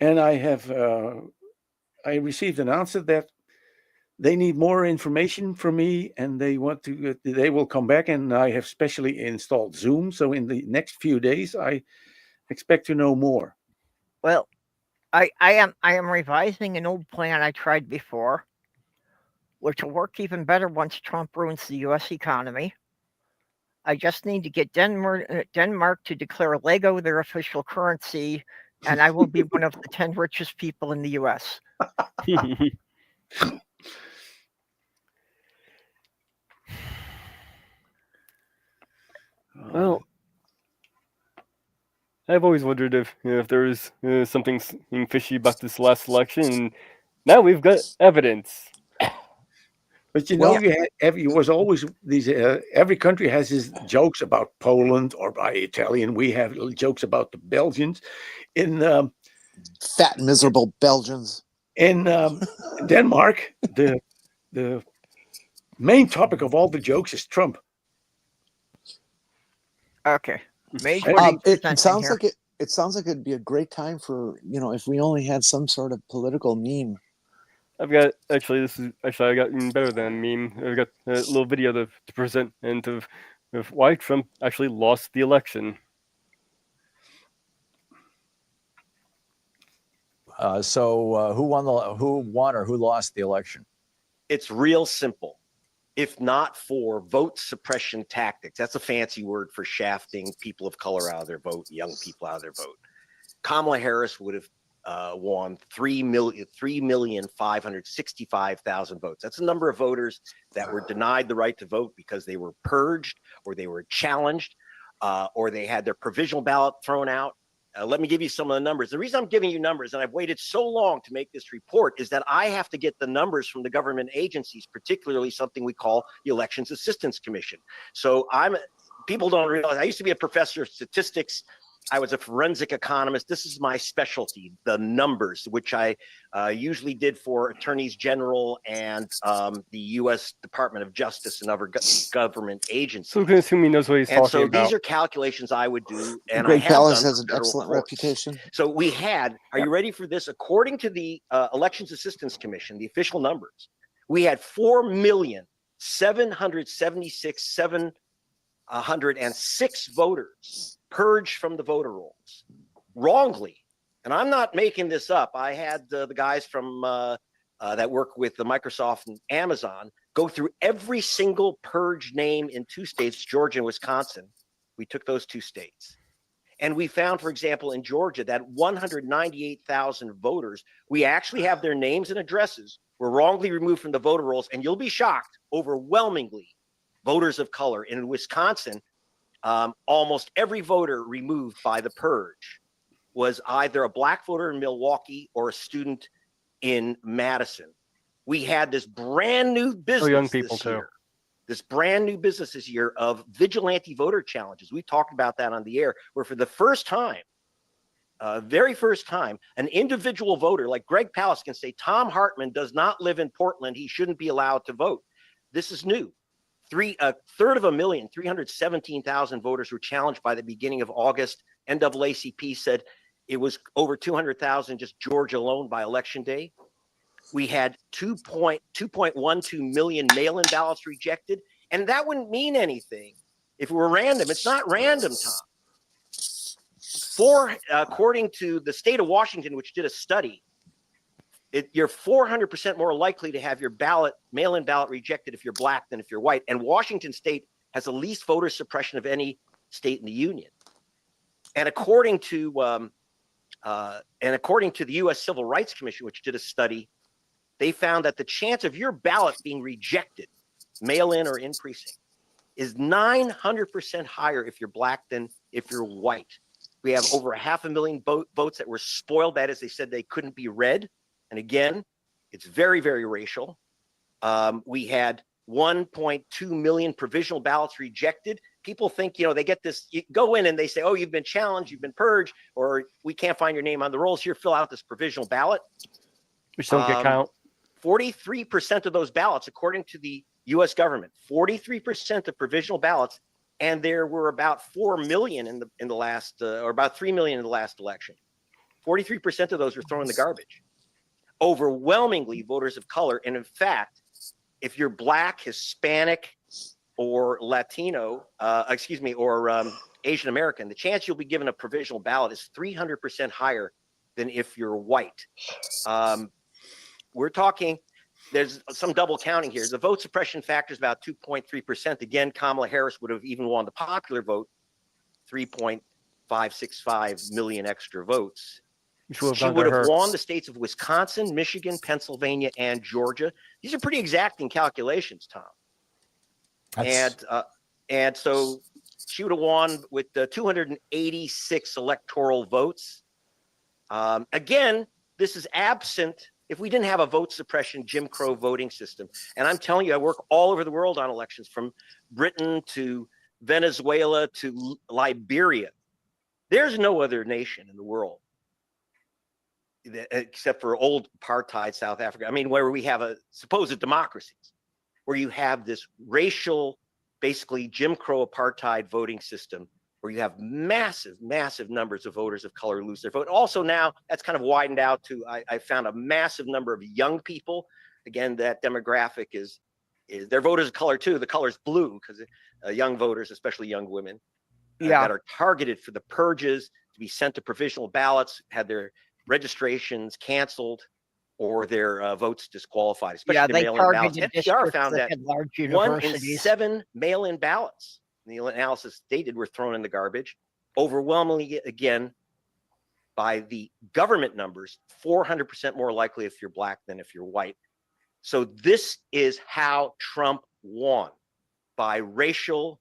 And I received an answer that they need more information from me, and they will come back, and I have specially installed Zoom. So in the next few days, I expect to know more. Well, I am revising an old plan I tried before, which will work even better once Trump ruins the U.S. economy. I just need to get Denmark to declare Lego their official currency, and I will be one of the 10 richest people in the U.S. Well, I've always wondered if there is something fishy about this last election, and now we've got evidence. But it was always these. Every country has his jokes about Poland or by Italian. We have jokes about the Belgians. In fat, miserable Belgians. In Denmark, the main topic of all the jokes is Trump. Okay. It sounds like it sounds like it'd be a great time for, if we only had some sort of political meme. I've got I got even better than a meme. I've got a little video to present and of why Trump actually lost the election. Who won or who lost the election? It's real simple. If not for vote suppression tactics, that's a fancy word for shafting people of color out of their vote, young people out of their vote. Kamala Harris would have won 3,565,000 votes. That's the number of voters that were denied the right to vote because they were purged or they were challenged or they had their provisional ballot thrown out let me give you some of the numbers. The reason I'm giving you numbers, and I've waited so long to make this report, is that I have to get the numbers from the government agencies, particularly something we call the Elections Assistance Commission. So people don't realize, I used to be a professor of statistics. I was a forensic economist. This is my specialty, the numbers, which I usually did for attorneys general and the U.S. Department of Justice and other government agencies. So we can assume he knows what he's And talking so about. these are calculations I would do, and Greg I have Pallas done has for an federal excellent courts. reputation. So we had, are you ready for this? According to the Elections Assistance Commission, the official numbers, we had 4,776,706 voters purged from the voter rolls wrongly. And I'm not making this up. I had the guys from that work with the Microsoft and Amazon go through every single purge name in 2 states, Georgia and Wisconsin. We took those 2 states. And we found, for example, in Georgia, that 198,000 voters, we actually have their names and addresses were wrongly removed from the voter rolls. And you'll be shocked, overwhelmingly, voters of color. And in Wisconsin, almost every voter removed by the purge was either a black voter in Milwaukee or a student in Madison. We had this brand new business young people this too. year. This brand new business this year of vigilante voter challenges. We talked about that on the air, where for the first time, very first time, an individual voter like Greg Pallas can say, Tom Hartman does not live in Portland. He shouldn't be allowed to vote. This is new. A third of 317,000 voters were challenged by the beginning of August. NAACP said it was over 200,000 just Georgia alone by election day. We had 2.12 million mail-in ballots rejected, and that wouldn't mean anything if it were random. It's not random, Tom. According to the state of Washington, which did a study, you're 400% more likely to have your mail-in ballot rejected if you're black than if you're white. And Washington state has the least voter suppression of any state in the union. And according to the U.S. Civil Rights Commission, which did a study, they found that the chance of your ballot being rejected, mail-in or in precinct, is 900% higher if you're black than if you're white. We have over 500,000 votes that were spoiled. That is, they said they couldn't be read. And again, it's very, very racial. We had 1.2 million provisional ballots rejected. People think, they get this, you go in and they say, oh, you've been challenged, you've been purged, or we can't find your name on the rolls. Here, fill out this provisional ballot. Which don't get count. 43% of those ballots, according to the U.S. government, 43% of provisional ballots, and there were about 4 million in the last, or about 3 million in the last election. 43% of those were thrown in the garbage. Overwhelmingly voters of color, and in fact, if you're black, Hispanic, or Latino, or Asian American, the chance you'll be given a provisional ballot is 300% higher than if you're white. We're talking, there's some double counting here. The vote suppression factor is about 2.3%. Again, Kamala Harris would have even won the popular vote, 3.565 million extra votes. She would have won the states of Wisconsin, Michigan, Pennsylvania, and Georgia. These are pretty exacting calculations, Tom. And so she would have won with 286 electoral votes. Again, this is absent if we didn't have a vote suppression Jim Crow voting system. And I'm telling you, I work all over the world on elections, from Britain to Venezuela to Liberia. There's no other nation in the world, except for old apartheid South Africa, where we have a supposed democracies, where you have this racial, basically Jim Crow apartheid voting system, where you have massive, massive numbers of voters of color lose their vote. Also now, that's kind of widened out to, I found a massive number of young people. Again, that demographic is they're voters of color too. The color's blue because young voters, especially young women, that are targeted for the purges, to be sent to provisional ballots, had their registrations canceled or their votes disqualified, especially the mail-in ballots. NPR found that 1 in 7 mail-in ballots in the analysis they did were thrown in the garbage. Overwhelmingly, again, by the government numbers, 400% more likely if you're black than if you're white. So this is how Trump won, by racial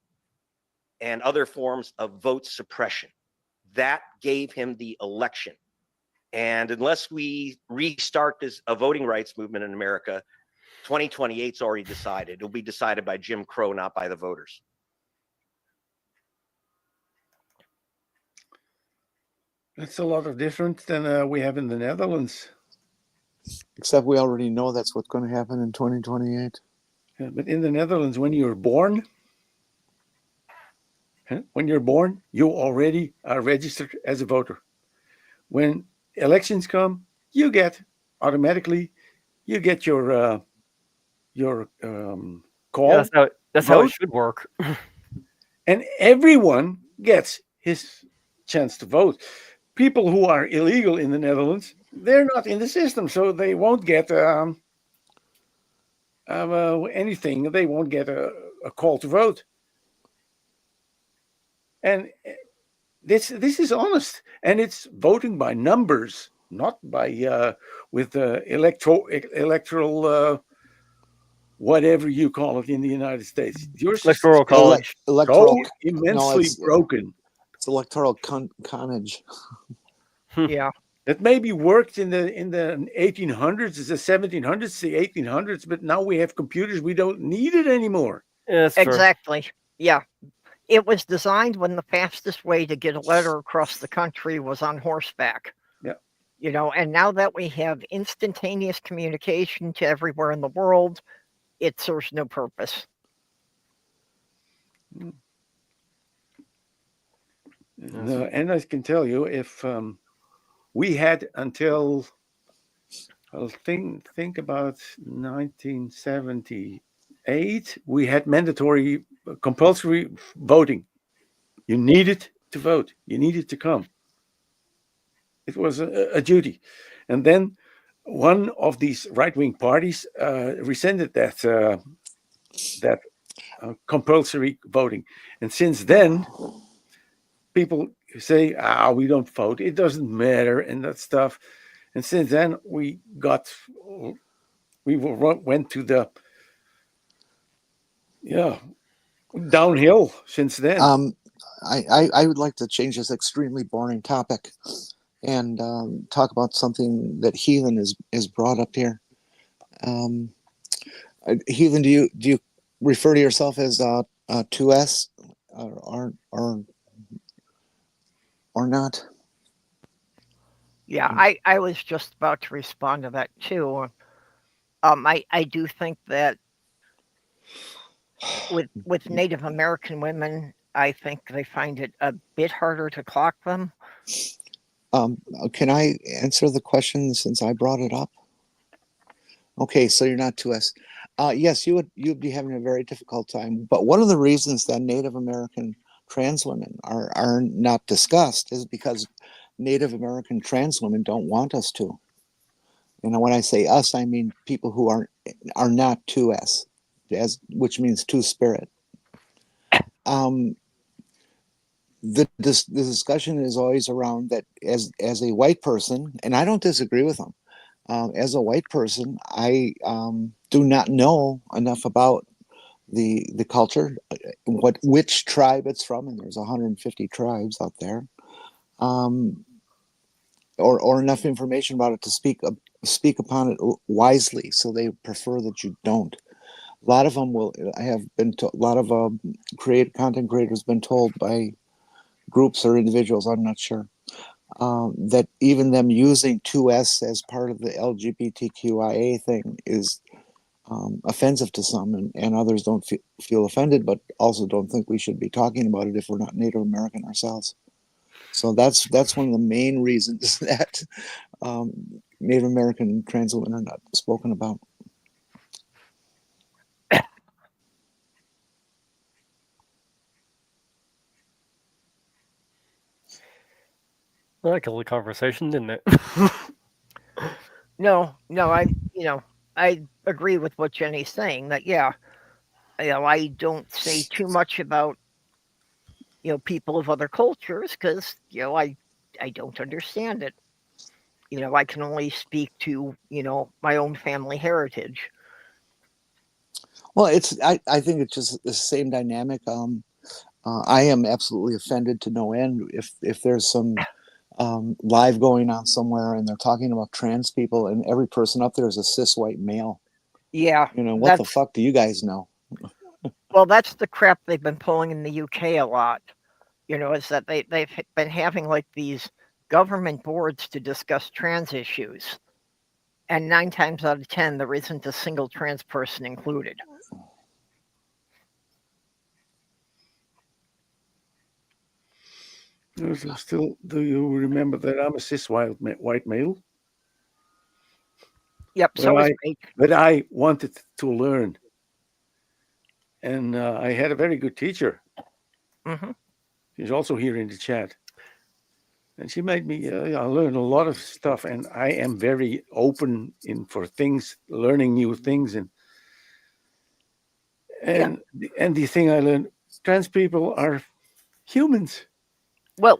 and other forms of vote suppression. that gave him the election. And unless we restart a voting rights movement in America, 2028's already decided. It'll be decided by Jim Crow, not by the voters. That's a lot of different than we have in the Netherlands. Except we already know that's what's going to happen in 2028. Yeah, but in the Netherlands, when you're born, you already are registered as a voter. When elections come, you get automatically your call. Yeah, that's how it should work. And everyone gets his chance to vote. People who are illegal in the Netherlands, they're not in the system, so they won't get anything. They won't get a call to vote. And this is honest, and it's voting by numbers, not by with electoral whatever you call it in the United States. Yours Electoral college. Electoral, so immensely broken. It's electoral connage. Yeah. That maybe worked in the 1800s, the 1700s, the 1800s, but now we have computers. We don't need it anymore. Yeah, exactly. Yeah. It was designed when the fastest way to get a letter across the country was on horseback. Yeah. You know, and now that we have instantaneous communication to everywhere in the world, it serves no purpose. No, and I can tell you, if we had until I'll think about 1978, we had mandatory, compulsory voting. You needed to vote. You needed to come. It was a duty, and then one of these right-wing parties rescinded that compulsory voting, and since then, people say, we don't vote. It doesn't matter, and that stuff. And since then, we went to the downhill since then. I would like to change this extremely boring topic and talk about something that Heathen is brought up here. Heathen, do you refer to yourself as 2S or not? Yeah, I was just about to respond to that too. I do think that with Native American women, I think they find it a bit harder to clock them. Can I answer the question since I brought it up? Okay, so you're not 2S. Yes, you'd be having a very difficult time. But one of the reasons that Native American trans women are not discussed is because Native American trans women don't want us to. And when I say us, I mean people who are not 2S, which means two-spirit. The discussion is always around that as a white person, and I don't disagree with them. As a white person, I do not know enough about the culture, which tribe it's from, and there's 150 tribes out there, or enough information about it to speak upon it wisely. So they prefer that you don't. A lot of them will. I have been a lot of content creators been told by groups or individuals, I'm not sure, that even them using 2S as part of the LGBTQIA thing is offensive to some, and others don't feel offended, but also don't think we should be talking about it if we're not Native American ourselves. So that's one of the main reasons that Native American trans women are not spoken about. That killed the conversation, didn't it? No, I agree with what Jenny's saying. That I don't say too much about people of other cultures because I don't understand it. I can only speak to my own family heritage. Well, I think it's just the same dynamic. I am absolutely offended to no end if there's some live going on somewhere and they're talking about trans people and every person up there is a cis white male. Yeah, What the fuck do you guys know? well, that's the crap they've been pulling in the UK a lot. Is that they've been having like these government boards to discuss trans issues, and 9 times out of 10 there isn't a single trans person included. Still, do you remember that I'm a cis white male? Yep, so is me. But I wanted to learn. And I had a very good teacher. Mm-hmm. She's also here in the chat. And she made me learn a lot of stuff. And I am very open for things, learning new things. And the thing I learned, trans people are humans. Well,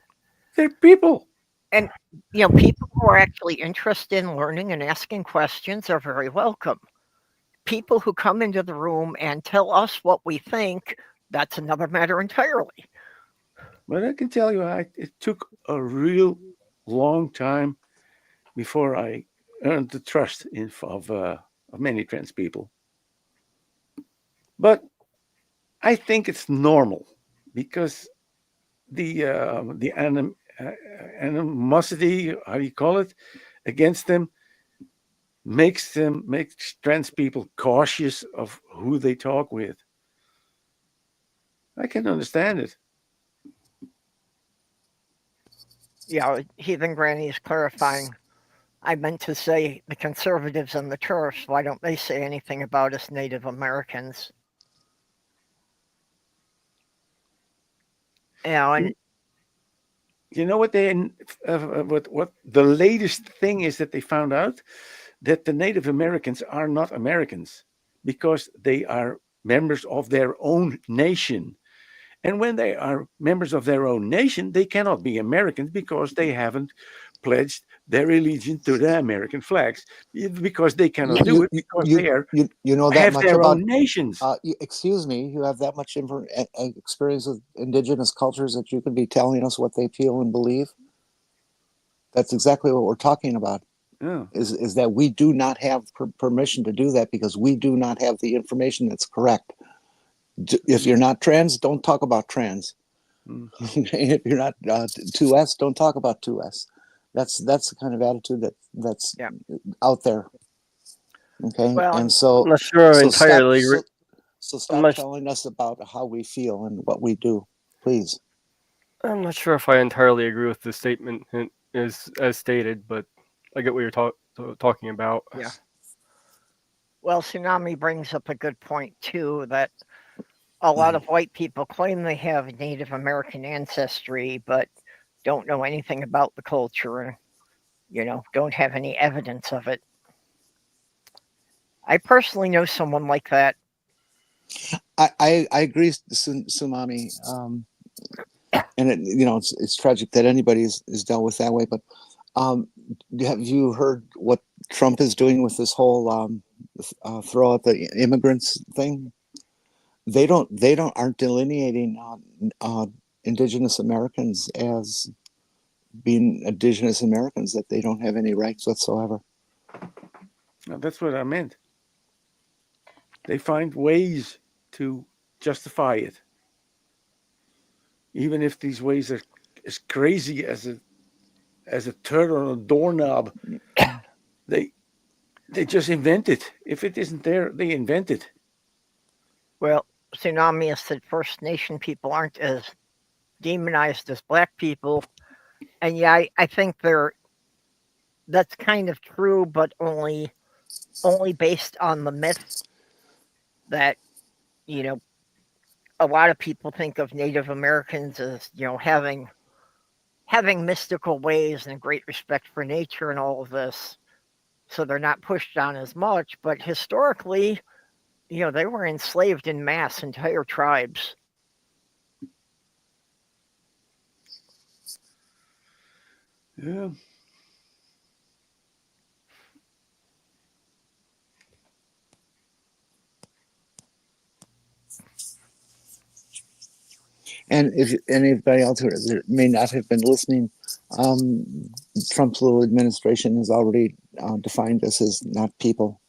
they're people. And, people who are actually interested in learning and asking questions are very welcome. People who come into the room and tell us what we think, that's another matter entirely. But I can tell you, it took a real long time before I earned the trust of many trans people. But I think it's normal because the animosity, how do you call it, against them makes trans people cautious of who they talk with. I can understand it. Yeah, Heathen Granny is clarifying. I meant to say the conservatives and the turfs. Why don't they say anything about us Native Americans? And you know what what the latest thing is that they found out that the Native Americans are not Americans because they are members of their own nation. And when they are members of their own nation, they cannot be Americans because they haven't pledged their allegiance to the American flags, because they cannot do it because they are that have much their about own nations. Excuse me, you have that much experience with indigenous cultures that you could be telling us what they feel and believe? That's exactly what we're talking about. Yeah. Is that we do not have permission to do that because we do not have the information that's correct. If you're not trans, don't talk about trans. If you're not 2S, don't talk about 2S. That's the kind of attitude that's out there. Okay, well, and so I'm not sure entirely. Stop telling us about how we feel and what we do, please. I'm not sure if I entirely agree with the statement as stated, but I get what you're talking about. Yeah. Well, Tsunami brings up a good point too, that a lot of white people claim they have Native American ancestry, but don't know anything about the culture and, don't have any evidence of it. I personally know someone like that. I agree, Tsunami. And it's tragic that anybody is dealt with that way. But have you heard what Trump is doing with this whole throw out the immigrants thing? They aren't delineating indigenous Americans as being indigenous Americans, that they don't have any rights whatsoever. Now, that's what I meant. They find ways to justify it, even if these ways are as crazy as a turd on a doorknob. They just invent it. If it isn't there, they invent it. Well, Tsunami has said First Nation people aren't as demonized as Black people, and yeah, I think that's kind of true, but only based on the myth that a lot of people think of Native Americans as having mystical ways and great respect for nature and all of this, so they're not pushed on as much. But historically, they were enslaved in mass, entire tribes. Yeah. And if anybody else who may not have been listening, Trump's little administration has already defined us as not people.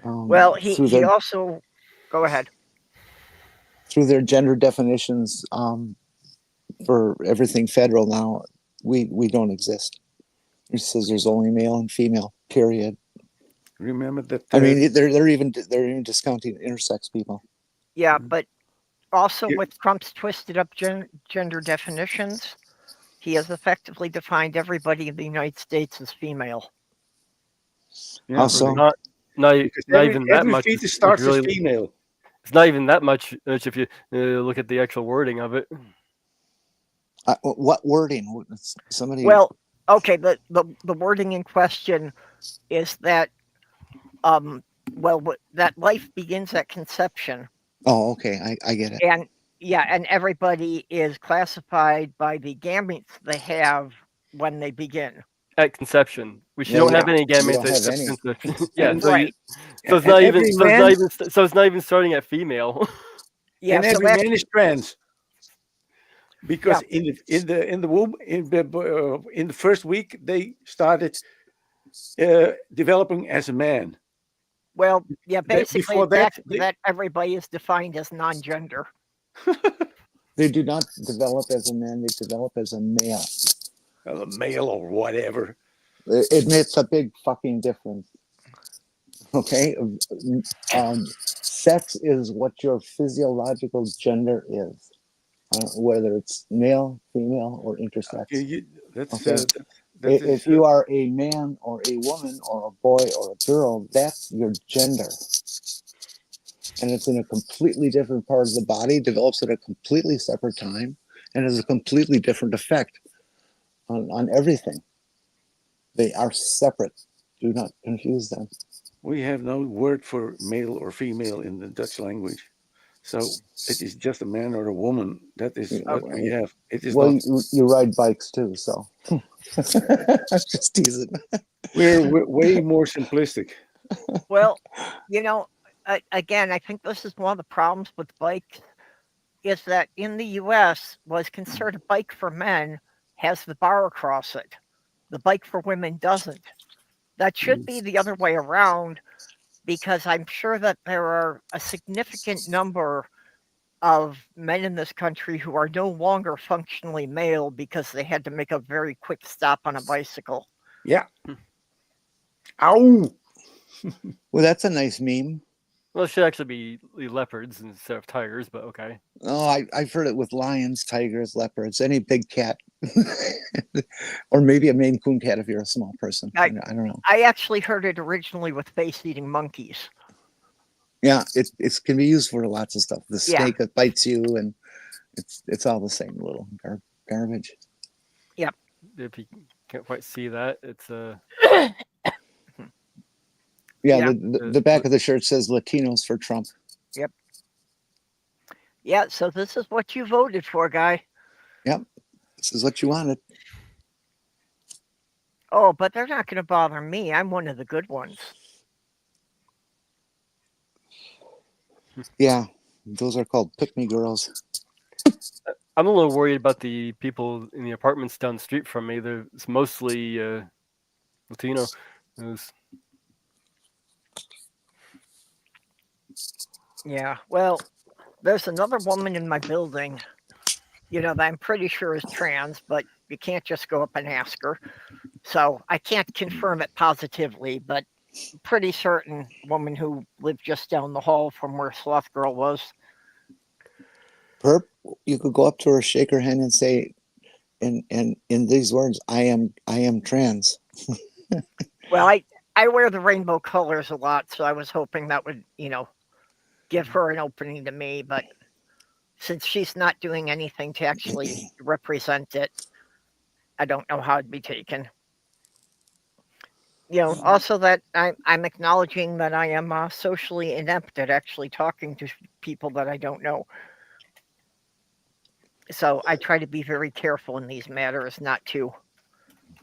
Well, he their, also, go ahead. Through their gender definitions for everything federal now, we don't exist. It says there's only male and female, period. Remember that. I mean, they're even discounting intersex people. Yeah, but also with Trump's twisted up gender definitions, he has effectively defined everybody in the United States as female. Yeah, How so? Not every, even that every much. fetus starts really, as female. It's not even that much if you look at the actual wording of it. What wording? Somebody. Well, okay, the wording in question is that that life begins at conception. Oh, okay, I get it. And yeah, and everybody is classified by the gametes they have when they begin. At conception, which you Yeah, don't we have don't- any we don't gametes have at any. conception. Yeah, Right. so it's And not even every man- so it's not even starting at female. Yeah, And so every man is trans. Because Yeah. in the womb in the first week they started developing as a man. well, yeah, basically before that, that everybody is defined as non-gender. They do not develop as a man; they develop as a male. A male or whatever. It makes a big fucking difference. Okay, sex is what your physiological gender is, whether it's male, female, or intersex. If you are a man or a woman or a boy or a girl, that's your gender. And it's in a completely different part of the body, develops at a completely separate time, and has a completely different effect on everything. They are separate. Do not confuse them. We have no word for male or female in the Dutch language. So it is just a man or a woman. That is what we have. It is well, not. You ride bikes too, so I'm just teasing. We're way more simplistic. Well, again, I think this is one of the problems with bikes is that in the U.S., what's considered a bike for men has the bar across it. The bike for women doesn't. That should be the other way around, because I'm sure that there are a significant number of men in this country who are no longer functionally male because they had to make a very quick stop on a bicycle. Yeah. Ow! Well, that's a nice meme. Well, it should actually be leopards instead of tigers, but okay. Oh, I've heard it with lions, tigers, leopards, any big cat. Or maybe a Maine Coon cat if you're a small person. I don't know. I actually heard it originally with face-eating monkeys. Yeah, it can be used for lots of stuff. The snake that bites you, and it's all the same little garbage. Yep. If you can't quite see that, it's the back of the shirt says Latinos for Trump. Yep. Yeah, so this is what you voted for, guy. Yep. This is what you wanted. Oh, but they're not going to bother me. I'm one of the good ones. Yeah, those are called pick-me girls. I'm a little worried about the people in the apartments down the street from me. It's mostly Latino. Yeah, well, there's another woman in my building, that I'm pretty sure is trans, but you can't just go up and ask her. So I can't confirm it positively, but pretty certain woman who lived just down the hall from where Sloth Girl was. Perp, you could go up to her, shake her hand, and say, in these words, I am trans. Well, I wear the rainbow colors a lot, so I was hoping that would, give her an opening to me, but since she's not doing anything to actually represent it, I don't know how it'd be taken. Also that I'm acknowledging that I am socially inept at actually talking to people that I don't know. So I try to be very careful in these matters not to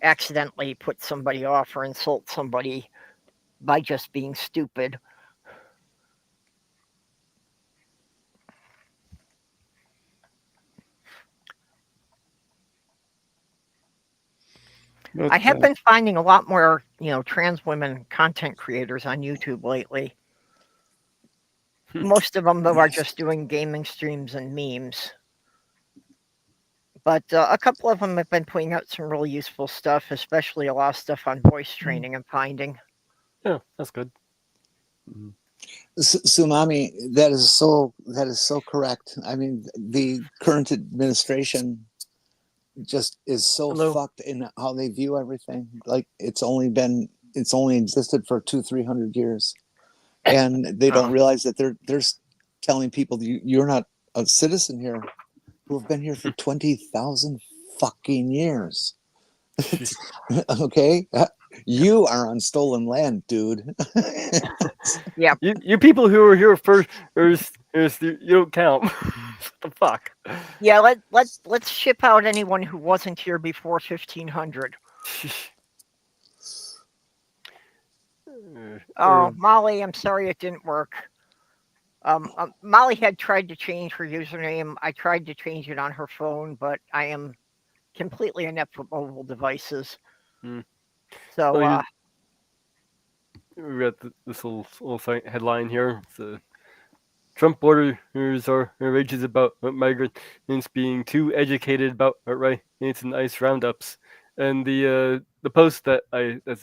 accidentally put somebody off or insult somebody by just being stupid. But, I have been finding a lot more, trans women content creators on YouTube lately. Most of them, though, are just doing gaming streams and memes. But a couple of them have been putting out some really useful stuff, especially a lot of stuff on voice training and finding. Yeah, that's good. Tsunami, that is so correct. I mean, the current administration just is so Hello. fucked in how they view everything. Like it's only existed for 200-300 years, and they don't realize that they're telling people you're not a citizen here, who have been here for 20,000 fucking years. Okay, you are on stolen land, dude. Yeah. You people who were here first, you don't count. What the fuck? Yeah, let's ship out anyone who wasn't here before 1500. Oh, Molly, I'm sorry it didn't work. Molly had tried to change her username. I tried to change it on her phone, but I am completely inept with mobile devices. So, we got this little headline here. The Trump orders are rages about migrants being too educated about rights and ICE roundups. And the post that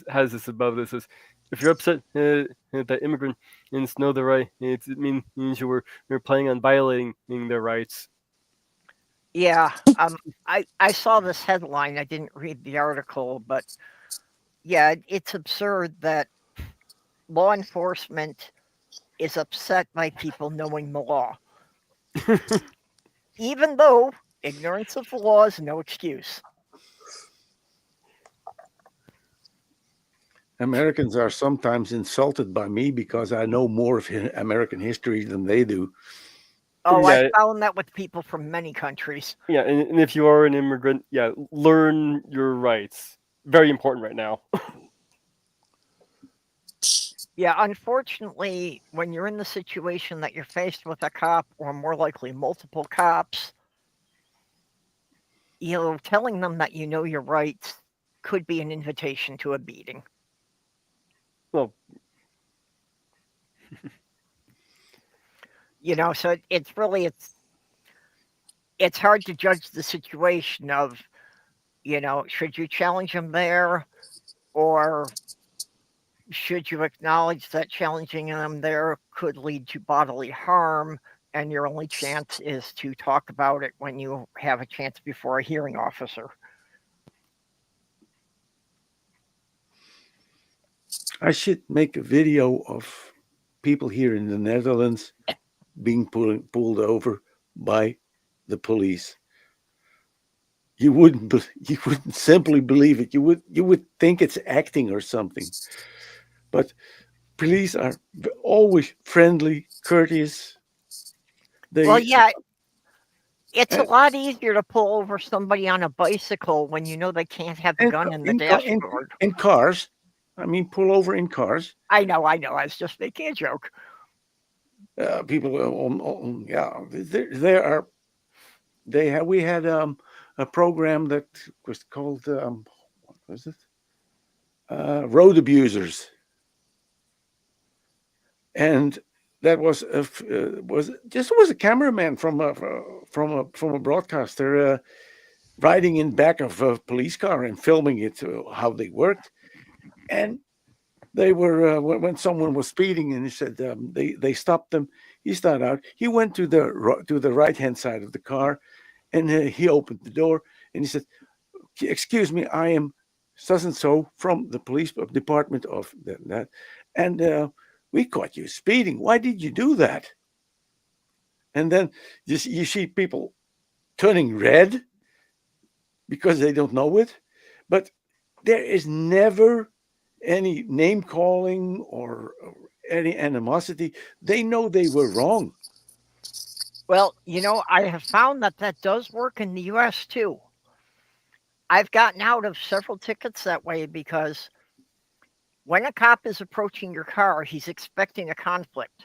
has this above this is, if you're upset that immigrants know their right, it means you're planning on violating their rights. Yeah, I saw this headline. I didn't read the article, but yeah, it's absurd that law enforcement is upset by people knowing the law. Even though ignorance of the law is no excuse. Americans are sometimes insulted by me because I know more of American history than they do. Oh, yeah. I found that with people from many countries. Yeah, and if you are an immigrant, learn your rights. Very important right now. Yeah, unfortunately, when you're in the situation that you're faced with a cop, or more likely multiple cops, telling them that you know your rights could be an invitation to a beating. Well, so it's really it's hard to judge the situation of, should you challenge them there, or should you acknowledge that challenging them there could lead to bodily harm, and your only chance is to talk about it when you have a chance before a hearing officer? I should make a video of people here in the Netherlands being pulled over by the police. You wouldn't simply believe it. You would think it's acting or something. But police are always friendly, courteous. Well, yeah, it's a lot easier to pull over somebody on a bicycle when you know they can't have a gun in the dashboard. In cars. I mean, pull over in cars. I know. I was just making a joke. People, we had a program that was called what was it? Road Abusers, and that was a cameraman from a broadcaster riding in back of a police car and filming it, how they worked, and they were when someone was speeding, and he said they stopped them. He started out. He went to the right hand side of the car, and he opened the door, and he said, "Excuse me, I am so and so from the police department of that, and we caught you speeding. Why did you do that?" And then you see people turning red because they don't know it, but there is never any name calling or any animosity. They know they were wrong. Well, I have found that does work in the U.S. too. I've gotten out of several tickets that way because when a cop is approaching your car, he's expecting a conflict.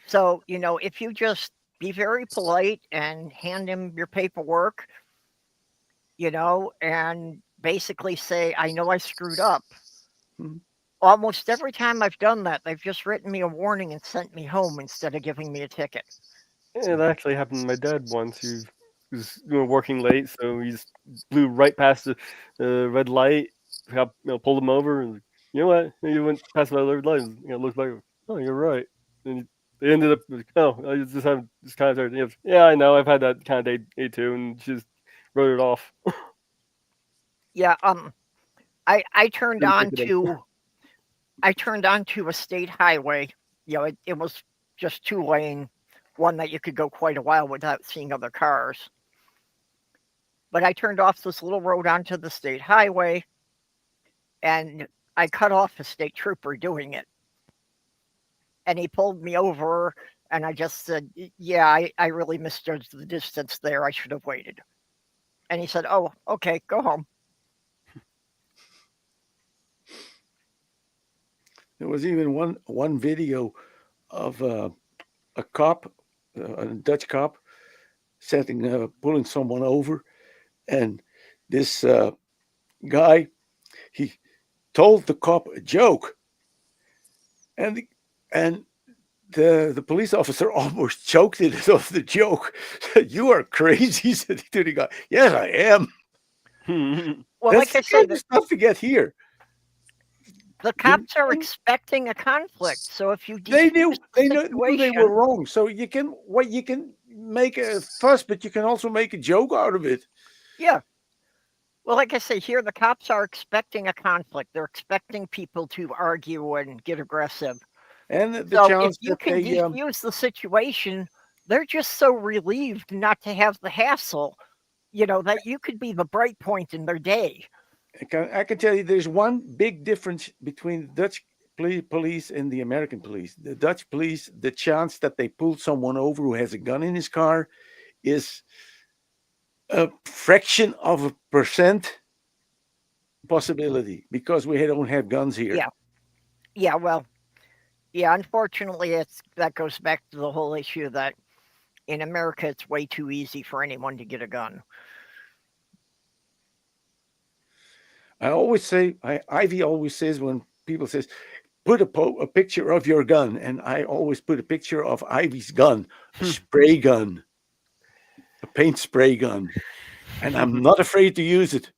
So, if you just be very polite and hand him your paperwork, and basically say, I know I screwed up. Mhm. Almost every time I've done that, they've just written me a warning and sent me home instead of giving me a ticket. Yeah, that actually happened to my dad once. He was working late, so he just blew right past the red light. Pulled him over, and you know what? You went past my red light. And, looked back. Oh, you're right. And they ended up. I just have this kind of thing. Yeah, I know. I've had that kind of day too, and she just wrote it off. Yeah, I turned Didn't on pick it up. to a state highway. It was just 2-lane, one that you could go quite a while without seeing other cars. But I turned off this little road onto the state highway, and I cut off a state trooper doing it. And he pulled me over, and I just said, yeah, I really misjudged the distance there. I should have waited. And he said, oh, okay, go home. There was even one video of a cop, a Dutch cop, pulling someone over, and this guy, he told the cop a joke, and the police officer almost choked it off the joke. "You are crazy," said he to the guy. "Yes, I am." Well, That's like I the say, kind of stuff to get here. the cops are expecting a conflict. So if you They defuse knew the they situation, were wrong. So you can make a fuss, but you can also make a joke out of it. yeah. Well, like I say, here the cops are expecting a conflict. They're expecting people to argue and get aggressive. And the So if chance you that can they defuse the situation, they're just so relieved not to have the hassle, that you could be the bright point in their day. I can tell you there's one big difference between the Dutch police and the American police. The Dutch police, the chance that they pull someone over who has a gun in his car is a fraction of a percent possibility because we don't have guns here. Yeah, well, unfortunately, that goes back to the whole issue that in America it's way too easy for anyone to get a gun. I always say, Ivy always says when people says, put a picture of your gun, and I always put a picture of Ivy's gun, a spray gun, a paint spray gun, and I'm not afraid to use it.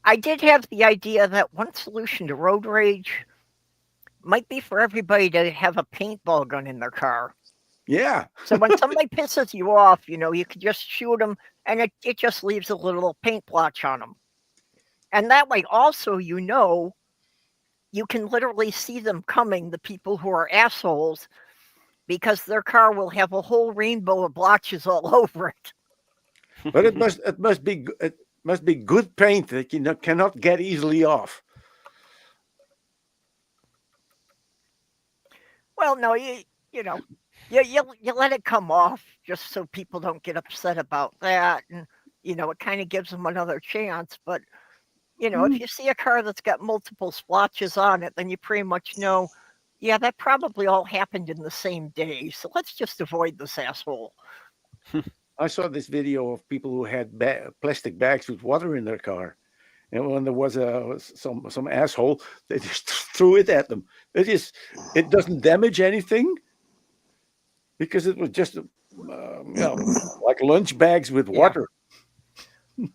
I did have the idea that one solution to road rage might be for everybody to have a paintball gun in their car. Yeah. So when somebody pisses you off, you could just shoot them, and it just leaves a little paint blotch on them. And that way, also, you can literally see them coming, the people who are assholes, because their car will have a whole rainbow of blotches all over it. But it must be good paint that you cannot get easily off. Well, no, you let it come off just so people don't get upset about that, and it kind of gives them another chance. But if you see a car that's got multiple splotches on it, then you pretty much know, yeah, that probably all happened in the same day. So let's just avoid this asshole. I saw this video of people who had plastic bags with water in their car, and when there was some asshole, they just threw it at them. It doesn't damage anything because it was just like lunch bags with water.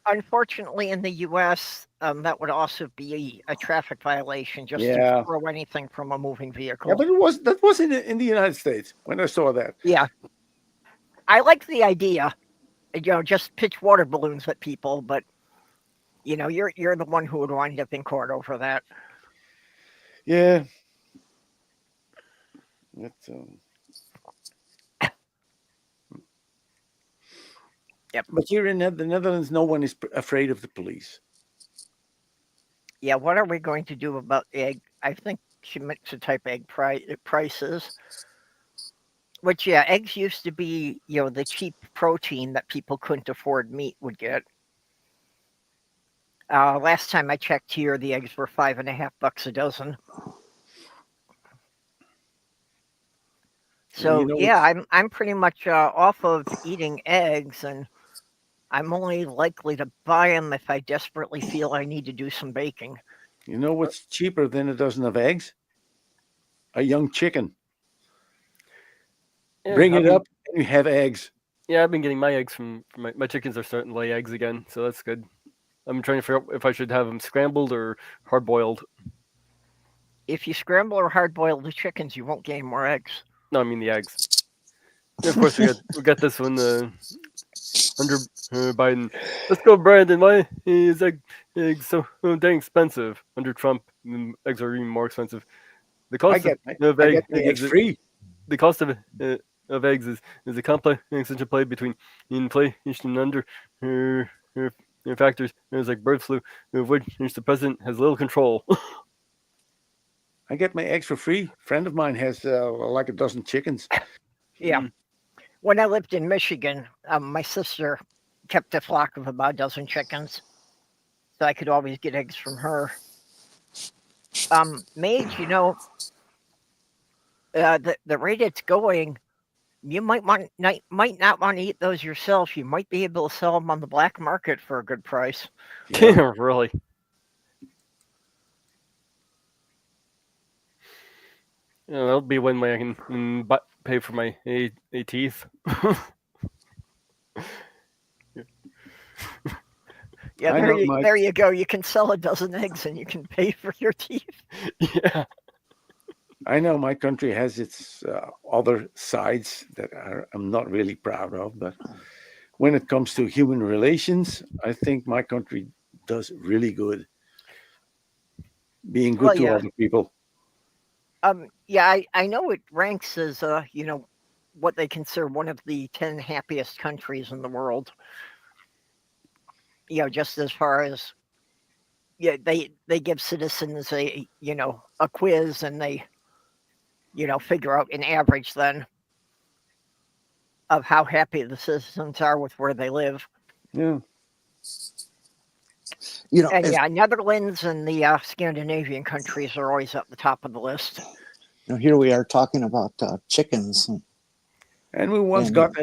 Unfortunately, in the U.S., that would also be a traffic violation, just to throw anything from a moving vehicle. Yeah, but that was in the United States when I saw that. Yeah, I like the idea. Just pitch water balloons at people, but you're the one who would wind up in court over that. Yeah. That's Yep. But here in the Netherlands, no one is afraid of the police. Yeah, what are we going to do about egg? I think she meant to type egg prices. Which, eggs used to be, the cheap protein that people couldn't afford meat would get. Last time I checked here, the eggs were $5.50 a dozen. So I'm pretty much off of eating eggs, and I'm only likely to buy them if I desperately feel I need to do some baking. You know what's cheaper than a dozen of eggs? A young chicken. Yeah, Bring it up and you have eggs. Yeah, I've been getting my eggs from my chickens are starting to lay eggs again, so that's good. I'm trying to figure out if I should have them scrambled or hard boiled. If you scramble or hard boil the chickens, you won't gain more eggs. No, I mean the eggs. Yeah, of course, we got this one under Biden. Let's go, Brandon. Why is eggs so dang expensive? Under Trump, eggs are even more expensive. The cost I get my eggs free. The cost of eggs is a complex interplay between inflation and under factors like bird flu, of which the president has little control. I get my eggs for free. A friend of mine has like a dozen chickens. Yeah. When I lived in Michigan, my sister kept a flock of about a dozen chickens, so I could always get eggs from her. Mage, you know, the rate it's going, you might not want to eat those yourself. You might be able to sell them on the black market for a good price. Yeah, really. Yeah, that'll be one way I can pay for my teeth. Yeah, there you go. You can sell a dozen eggs and you can pay for your teeth. Yeah. I know my country has its other sides that I'm not really proud of, but when it comes to human relations, I think my country does really good. Being good to other people. Yeah, I know it ranks as you know, what they consider one of the 10 happiest countries in the world. You know, just as far as they give citizens a quiz, and they figure out an average then of how happy the citizens are with where they live. Yeah. Netherlands and the Scandinavian countries are always at the top of the list. Here we are talking about chickens, and we once got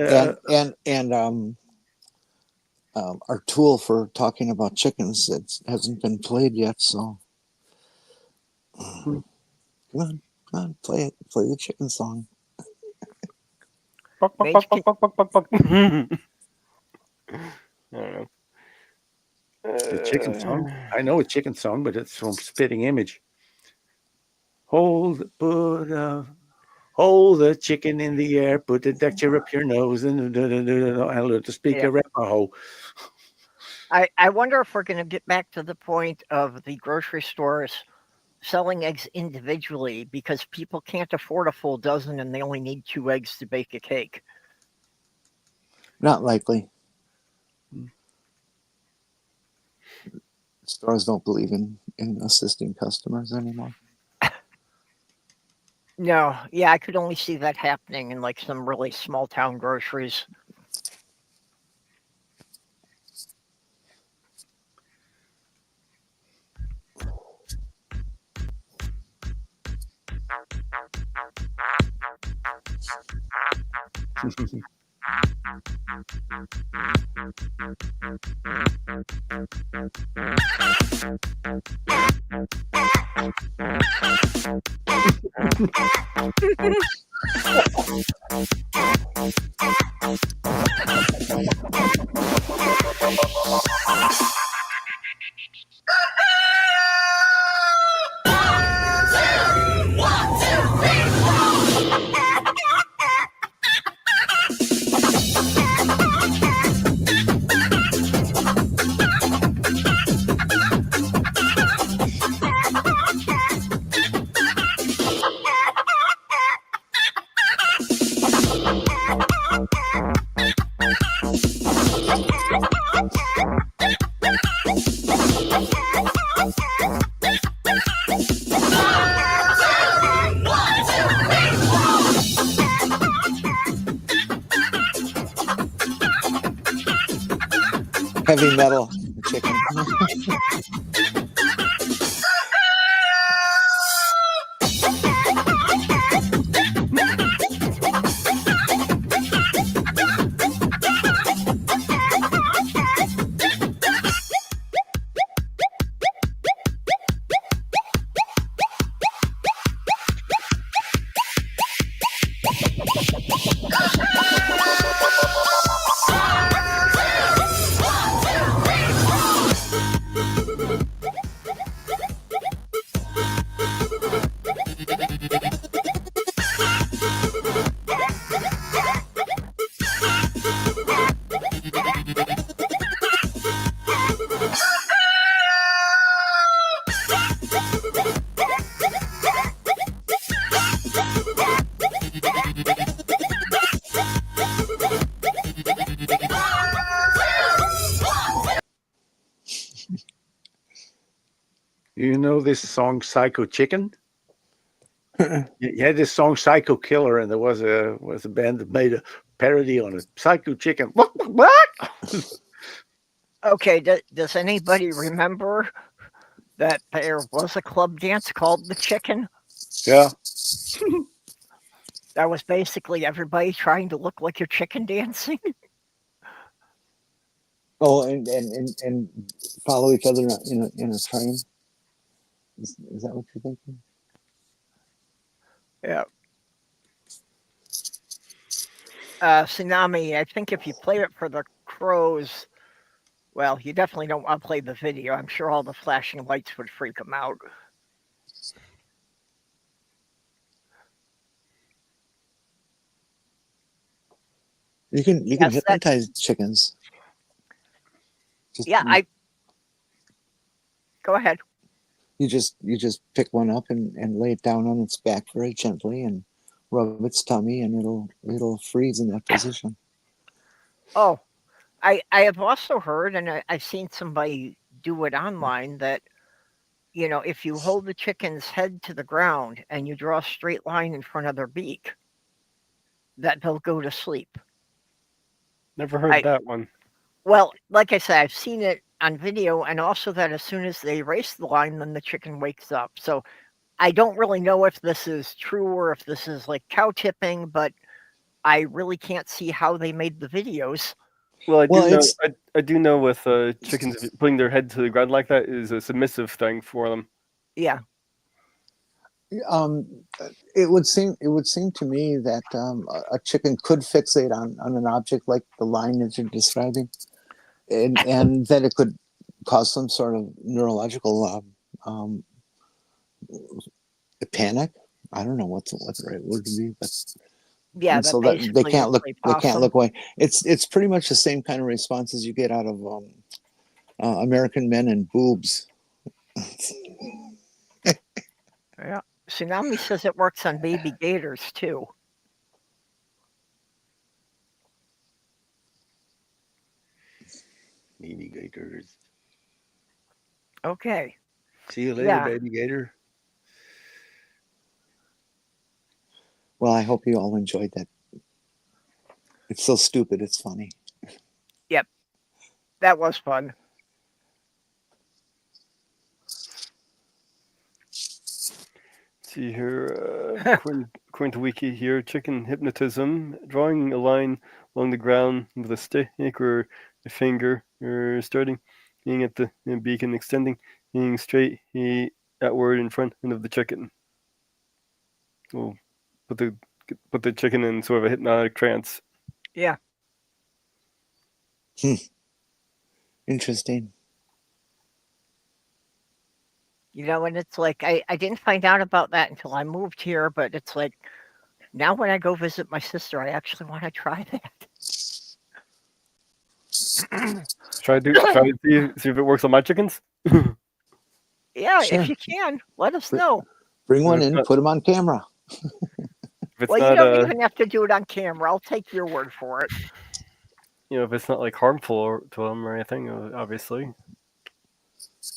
our tool for talking about chickens hasn't been played yet. So come on, play the chicken song. I don't know. The chicken song. I know a chicken song, but it's from Spitting Image. Hold the chicken in the air, put the texture up your nose, and learn to speak Arapaho. I wonder if we're going to get back to the point of the grocery stores selling eggs individually because people can't afford a full dozen and they only need 2 eggs to bake a cake. Not likely. Stores don't believe in assisting customers anymore. No, yeah, I could only see that happening in like some really small town groceries. Heavy metal chicken. You know this song Psycho Chicken? You had this song Psycho Killer, and there was a band that made a parody on it. Psycho Chicken. What? Okay, does anybody remember that there was a club dance called the Chicken? Yeah. That was basically everybody trying to look like you're chicken dancing. Oh, and follow each other in a train. Is that what you're thinking? Yeah. Tsunami, I think if you play it for the crows, well, you definitely don't want to play the video. I'm sure all the flashing lights would freak them out. You can Yes, hypnotize chickens. Yeah, go ahead. You just pick one up and lay it down on its back very gently and rub its tummy, and it'll freeze in that position. Oh, I have also heard, and I've seen somebody do it online, that if you hold the chicken's head to the ground and you draw a straight line in front of their beak, that they'll go to sleep. Never heard that one. Well, like I said, I've seen it on video, and also that as soon as they erase the line, then the chicken wakes up. So I don't really know if this is true or if this is like cow tipping, but I really can't see how they made the videos. Well, I do know with chickens putting their head to the ground like that is a submissive thing for them. Yeah. It would seem to me that a chicken could fixate on an object like the line that you're describing, and that it could cause some sort of neurological panic. I don't know what's the right word to be, but yeah, so that they can't look away. It's pretty much the same kind of responses you get out of American Men and Boobs. Yeah. Tsunami says it works on baby gators too. Baby gators. Okay. See you later, baby gator. Well, I hope you all enjoyed that. It's so stupid, it's funny. Yep. That was fun. See here, according to Wiki here, chicken hypnotism, drawing a line along the ground with a stick or a finger, or starting, being at the beak and extending, being straight, outward in front of the chicken. We'll put the chicken in sort of a hypnotic trance. Yeah. Interesting. And it's like, I didn't find out about that until I moved here, but it's like, now when I go visit my sister, I actually want to try that. Try to see if it works on my chickens. Yeah, Sure. if you can, let us know. Bring one in, put them on camera. Well, you don't even have to do it on camera. I'll take your word for it. If it's not like harmful to them or anything, obviously.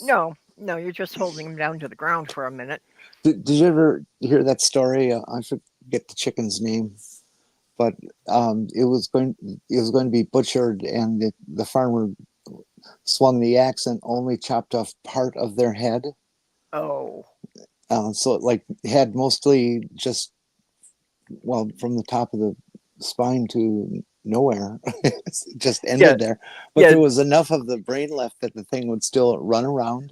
Mm. No, you're just holding them down to the ground for a minute. Did you ever hear that story? I forget the chicken's name, but it was going to be butchered, and the farmer swung the axe and only chopped off part of their head. Oh. So it had mostly just, from the top of the spine to nowhere. It just ended there. But there was enough of the brain left that the thing would still run around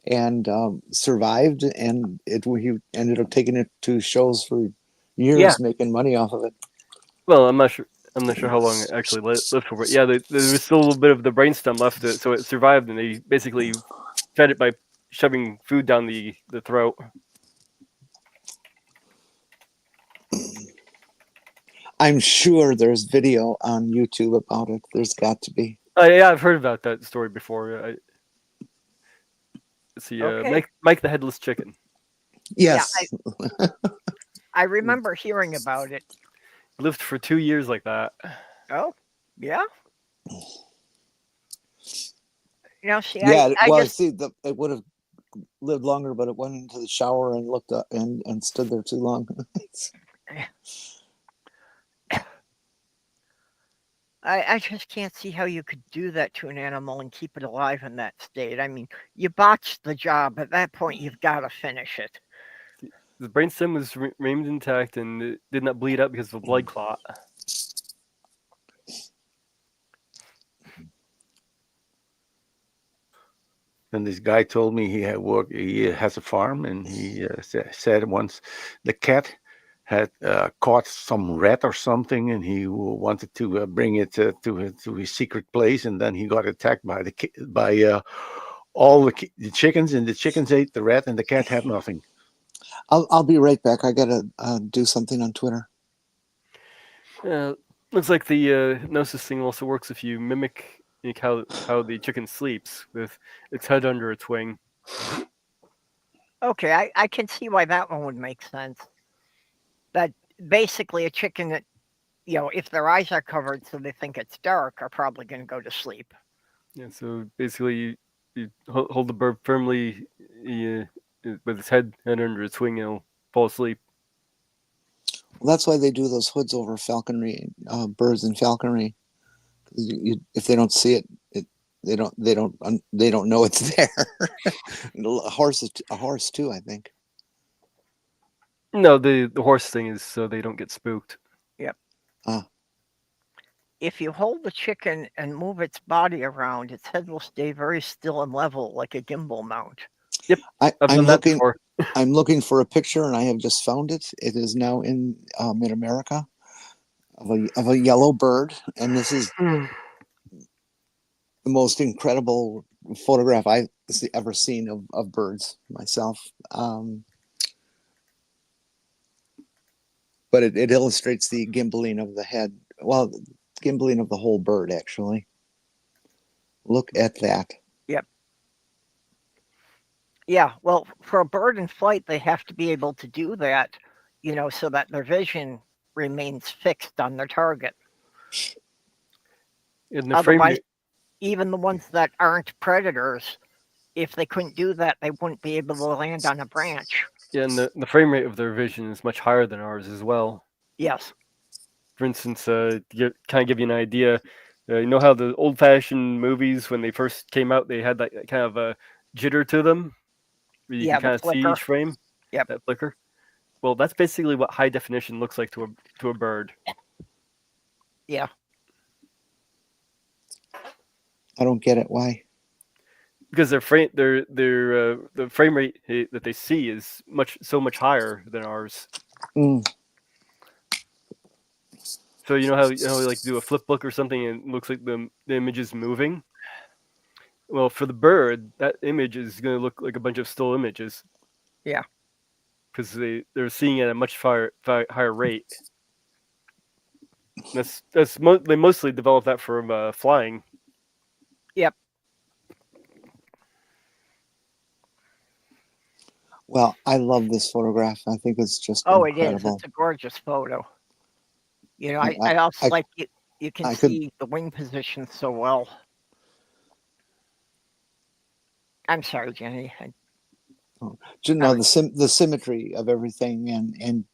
and survived. And he ended up taking it to shows for years, making money off of it. Well, I'm not sure. I'm not sure how long it actually lived for, but yeah, there was still a little bit of the brainstem left, so it survived, and they basically fed it by shoving food down the throat. I'm sure there's video on YouTube about it. There's got to be. Oh yeah, I've heard about that story before. Let's see, Okay. Mike the Headless Chicken. Yes. Yeah, I remember hearing about it. Lived for 2 years like that. Oh, yeah. See, Yeah. I Well, just see, it would have lived longer, but it went into the shower and looked up and stood there too long. I just can't see how you could do that to an animal and keep it alive in that state. I mean, you botched the job. At that point, you've got to finish it. The brainstem was remained intact and it did not bleed out because of a blood clot. And this guy told me he has a farm, and he said once the cat had caught some rat or something, and he wanted to bring it to his secret place, and then he got attacked by all the chickens, and the chickens ate the rat, and the cat had nothing. I'll be right back. I gotta do something on Twitter. Looks like the hypnosis thing also works if you mimic how the chicken sleeps with its head under its wing. Okay, I can see why that one would make sense. That basically a chicken that, if their eyes are covered so they think it's dark, are probably going to go to sleep. Yeah, so basically you hold the bird firmly with its head under its wing, and it'll fall asleep. Well, that's why they do those hoods over falconry, birds and falconry. If they don't see it, they don't know it's there. a horse too, I think. No, the horse thing is so they don't get spooked. Yep. If you hold the chicken and move its body around, its head will stay very still and level like a gimbal mount. Yep, I'm looking for a picture, and I have just found it. It is now in MidAmerica of a yellow bird, and this is the most incredible photograph I've ever seen of birds myself. But it illustrates the gimbaling of the head. Well, gimbaling of the whole bird, actually. Look at that. Yep. Yeah, well, for a bird in flight, they have to be able to do that, so that their vision remains fixed on their target. Otherwise, even the ones that aren't predators, if they couldn't do that, they wouldn't be able to land on a branch. Yeah, and the frame rate of their vision is much higher than ours as well. Yes. For instance, to kind of give you an idea, you know how the old-fashioned movies, when they first came out, they had that kind of a jitter to them? Where you can kind of see each frame? Yep. That flicker? Well, that's basically what high definition looks like to a bird. Yeah. I don't get it. Why? Because the frame rate that they see is so much higher than ours. Mm. So you know how like do a flip book or something and it looks like the image is moving. Well, for the bird, that image is going to look like a bunch of still images. Yeah. Because they're seeing it at a much higher rate. They mostly develop that from flying. Yep. Well, I love this photograph. I think it's just incredible. It is. It's a gorgeous photo. I also like you can see the wing position so well. I'm sorry, Jenny. The symmetry of everything, and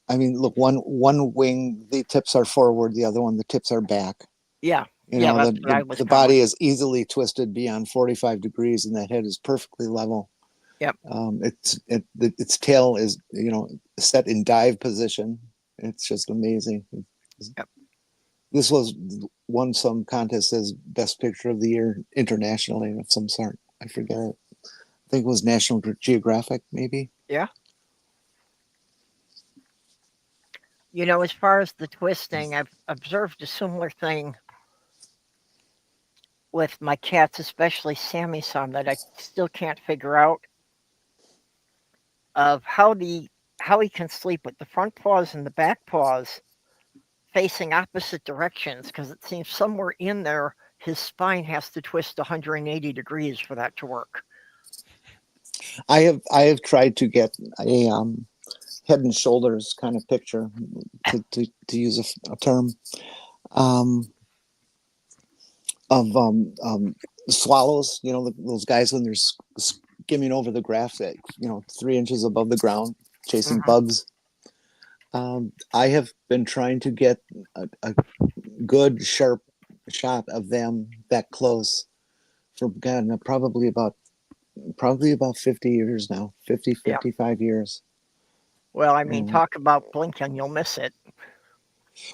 I mean, look, one wing, the tips are forward, the other one, the tips are back. Yeah. The body is easily twisted beyond 45 degrees, and that head is perfectly level. Yep. Its tail is set in dive position. It's just amazing. Yep. This won some contest as best picture of the year internationally of some sort. I forget it. I think it was National Geographic, maybe. Yeah. As far as the twisting, I've observed a similar thing with my cats, especially Sammy Son, that I still can't figure out of how he can sleep with the front paws and the back paws facing opposite directions, because it seems somewhere in there his spine has to twist 180 degrees for that to work. I have tried to get a head and shoulders kind of picture, to use a term, of swallows. Those guys when they're skimming over the grass at 3 inches above the ground, chasing bugs. I have been trying to get a good sharp shot of them that close for probably about 50 years now, 55 years. Well, I mean, talk about blinking, you'll miss it.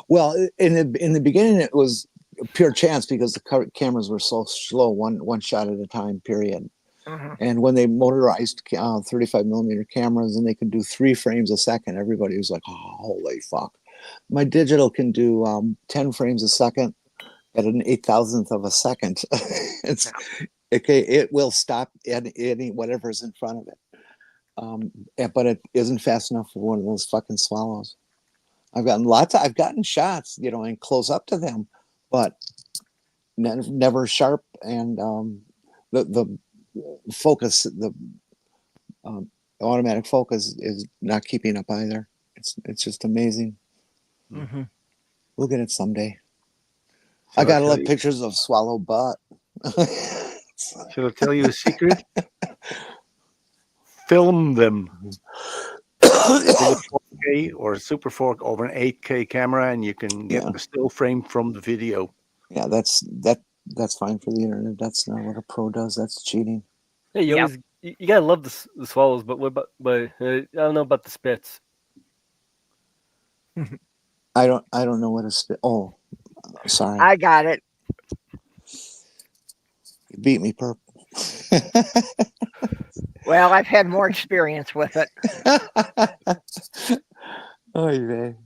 Well, in the beginning, it was pure chance because the cameras were so slow, one shot at a time, period. And when they motorized 35 millimeter cameras and they could do 3 frames a second, everybody was like, oh, holy fuck. My digital can do 10 frames a second at an 8,000th of a second. It's okay. It will stop any whatever's in front of it. But it isn't fast enough for one of those fucking swallows. I've gotten shots, and close up to them, but never sharp. And the focus, the automatic focus is not keeping up either. It's just amazing. We'll get it someday. I gotta love pictures of swallow butt. Shall I tell you a secret? Film them with a 4K or a Super 4 over an 8K camera, and you can get a still frame from the video. Yeah, that's fine for the internet. That's not what a pro does. That's cheating. Hey, you gotta love the swallows, but what about? I don't know about the spits. I don't know what a spit. Oh, sorry. I got it. You beat me, Perp. Well, I've had more experience with it. Oh, man.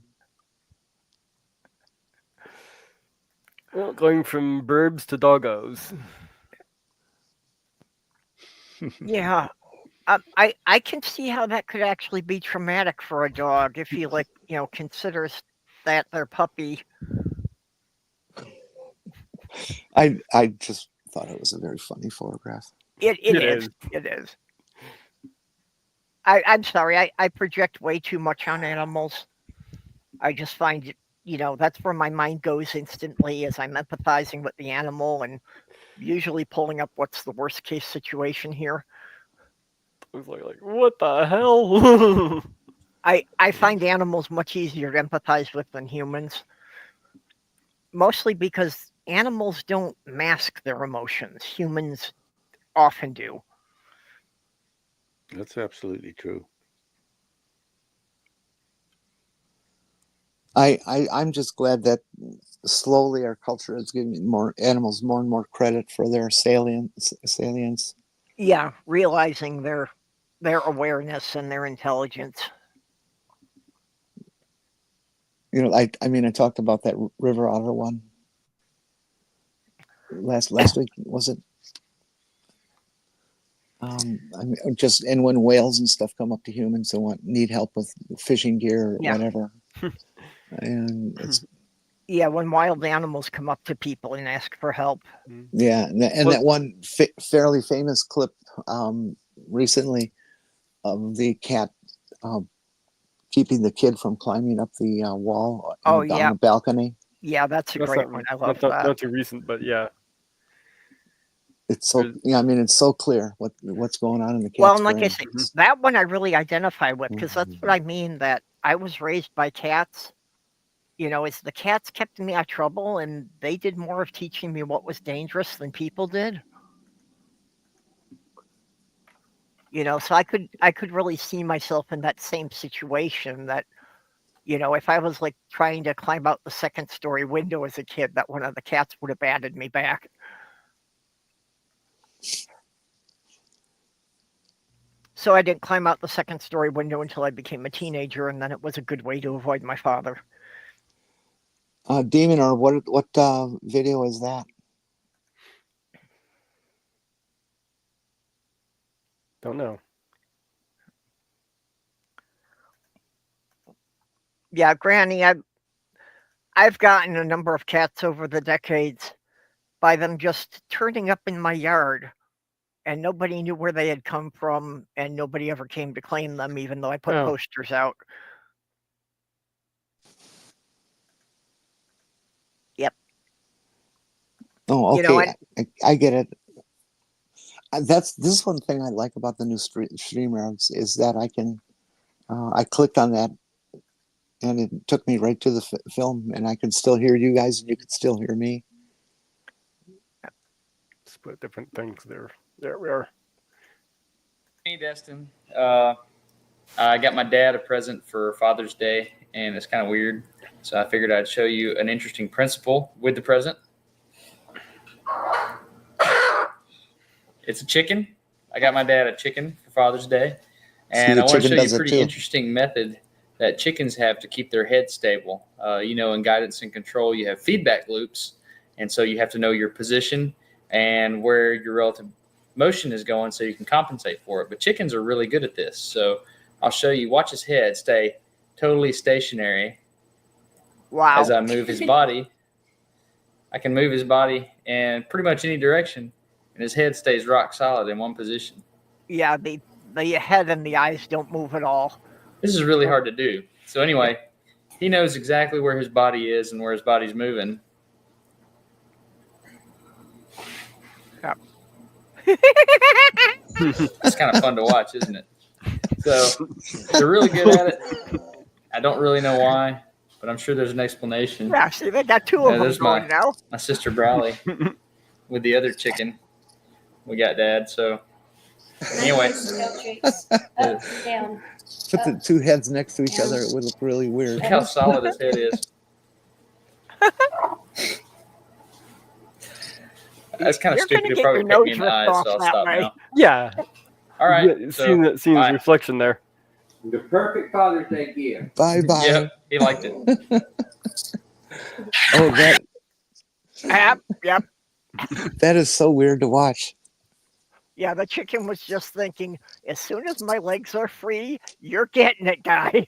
Well, going from burbs to doggos. Yeah. I can see how that could actually be traumatic for a dog if he considers that their puppy. I just thought it was a very funny photograph. It is. It is. I'm sorry. I project way too much on animals. I just find that's where my mind goes instantly as I'm empathizing with the animal and usually pulling up what's the worst case situation here. I was like, what the hell? I find animals much easier to empathize with than humans. Mostly because animals don't mask their emotions. Humans often do. That's absolutely true. I'm just glad that slowly our culture is giving more animals more and more credit for their salience. Yeah, realizing their awareness and their intelligence. I talked about that river otter one last week, was it? And when whales and stuff come up to humans and need help with fishing gear or whatever, and it's when wild animals come up to people and ask for help. That one fairly famous clip recently of the cat keeping the kid from climbing up the wall on the balcony. Yeah, that's a great one. I love that. Not too recent, but yeah. It's so it's so clear what's going on in the cat's Well, and like brain. I said, that one I really identify with because that's what I mean. That I was raised by cats. It's the cats kept me out of trouble, and they did more of teaching me what was dangerous than people did. So I could really see myself in that same situation. That if I was like trying to climb out the second story window as a kid, that one of the cats would have batted me back. So I didn't climb out the second story window until I became a teenager, and then it was a good way to avoid my father. Demon, or what video is that? Don't know. Yeah, Granny, I've gotten a number of cats over the decades by them just turning up in my yard, and nobody knew where they had come from, and nobody ever came to claim them, even though I put posters out. Yep. Oh, okay. I get it. This is one thing I like about the new StreamYards is that I can, I clicked on that and it took me right to the film, and I could still hear you guys and you could still hear me. Split different things there. There we are. Hey, Destin. I got my dad a present for Father's Day, and it's kind of weird. So I figured I'd show you an interesting principle with the present. It's a chicken. I got my dad a chicken for Father's Day. And I want to show you a pretty interesting method that chickens have to keep their head stable. In guidance and control, you have feedback loops. And so you have to know your position and where your relative motion is going so you can compensate for it. But chickens are really good at this. So I'll show you. Watch his head stay totally stationary. Wow. As I move his body. I can move his body in pretty much any direction, and his head stays rock solid in one position. Yeah, the head and the eyes don't move at all. This is really hard to do. So anyway, he knows exactly where his body is and where his body's moving. Yeah. It's kind of fun to watch, isn't it? So they're really good at it. I don't really know why, but I'm sure there's an explanation. Yeah, see, they got two of them going now. My sister Brawley with the other chicken. We got Dad, so anyway. Down. Put the two heads next to each other, it would look really weird. Look how solid his head is. That's kind of stupid. It probably picked me in the eyes, so I'll stop now. Yeah. All right. Seeing his reflection there. The perfect Father's Day gift. Bye. Yep, he liked it. Oh, that. Yep. That is so weird to watch. Yeah, the chicken was just thinking, as soon as my legs are free, you're getting it, guy.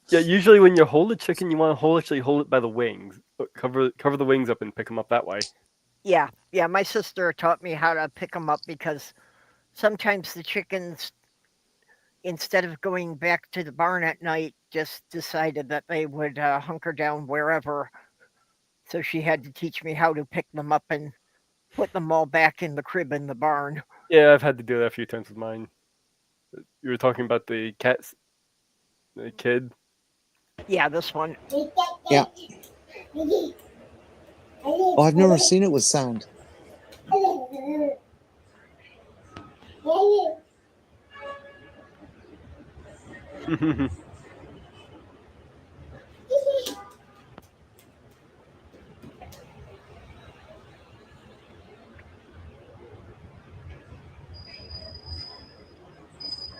Yeah, usually when you hold a chicken, you want to actually hold it by the wings. Cover the wings up and pick them up that way. Yeah, my sister taught me how to pick them up because sometimes the chickens, instead of going back to the barn at night, just decided that they would hunker down wherever. So she had to teach me how to pick them up and put them all back in the crib in the barn. Yeah, I've had to do that a few times with mine. You were talking about the cats, the kid. Yeah, this one. Yeah. Oh, I've never seen it with sound.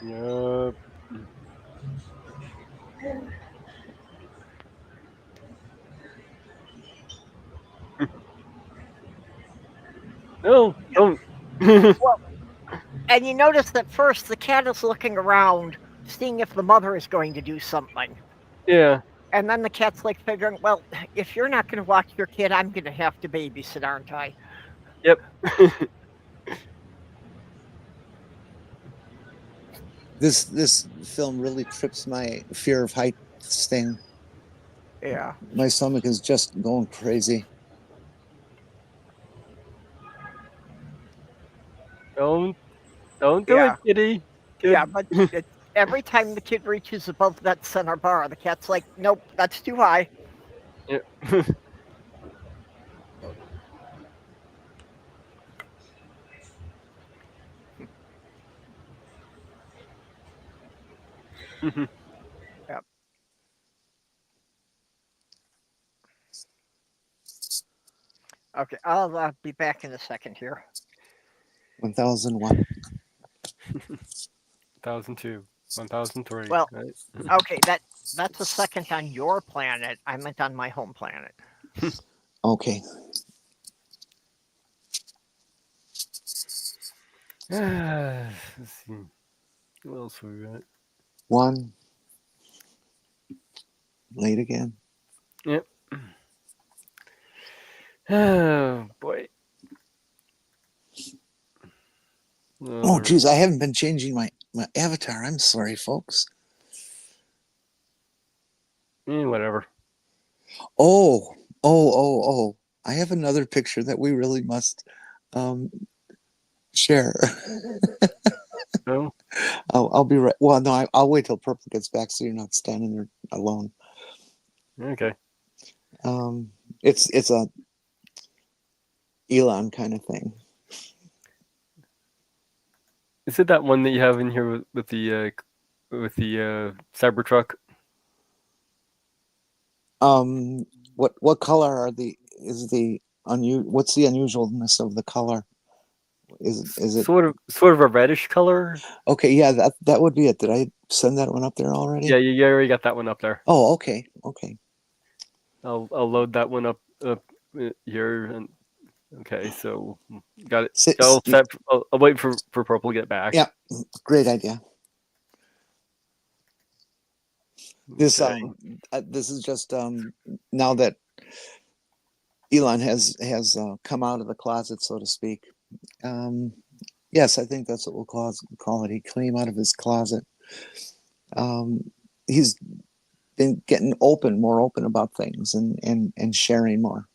Yep. No, don't. Well, and you notice that first the cat is looking around, seeing if the mother is going to do something. Yeah. And then the cat's like figuring, well, if you're not going to watch your kid, I'm going to have to babysit, aren't I? Yep. This film really trips my fear of heights thing. Yeah. My stomach is just going crazy. Don't do it, kitty. Good. Yeah, but every time the kid reaches above that center bar, the cat's like, nope, that's too high. Yeah. Yep. Okay, I'll be back in a second here. 1001. 1002, 1003. Well, right? okay, that's a second on your planet. I meant on my home planet. Okay. Let's see. What else we got? One. Late again. Yep. Oh boy. Oh, geez, I haven't been changing my avatar. I'm sorry, folks. Whatever. Oh. I have another picture that we really must share. No. I'll be right. Well, no, I'll wait till Purple gets back so you're not standing there alone. Okay. It's a Elon kind of thing. Is it that one that you have in here with the Cybertruck? What color what's the unusualness of the color? Is it sort of a reddish color? Okay, yeah, that would be it. Did I send that one up there already? Yeah, you already got that one up there. Oh, okay. I'll load that one up here, and okay, so got it. I'll wait for Purple to get back. Yeah, great idea. This Okay. this is just now that Elon has come out of the closet, so to speak. Yes, I think that's what we'll call it. He came out of his closet. He's been getting more open about things and sharing more.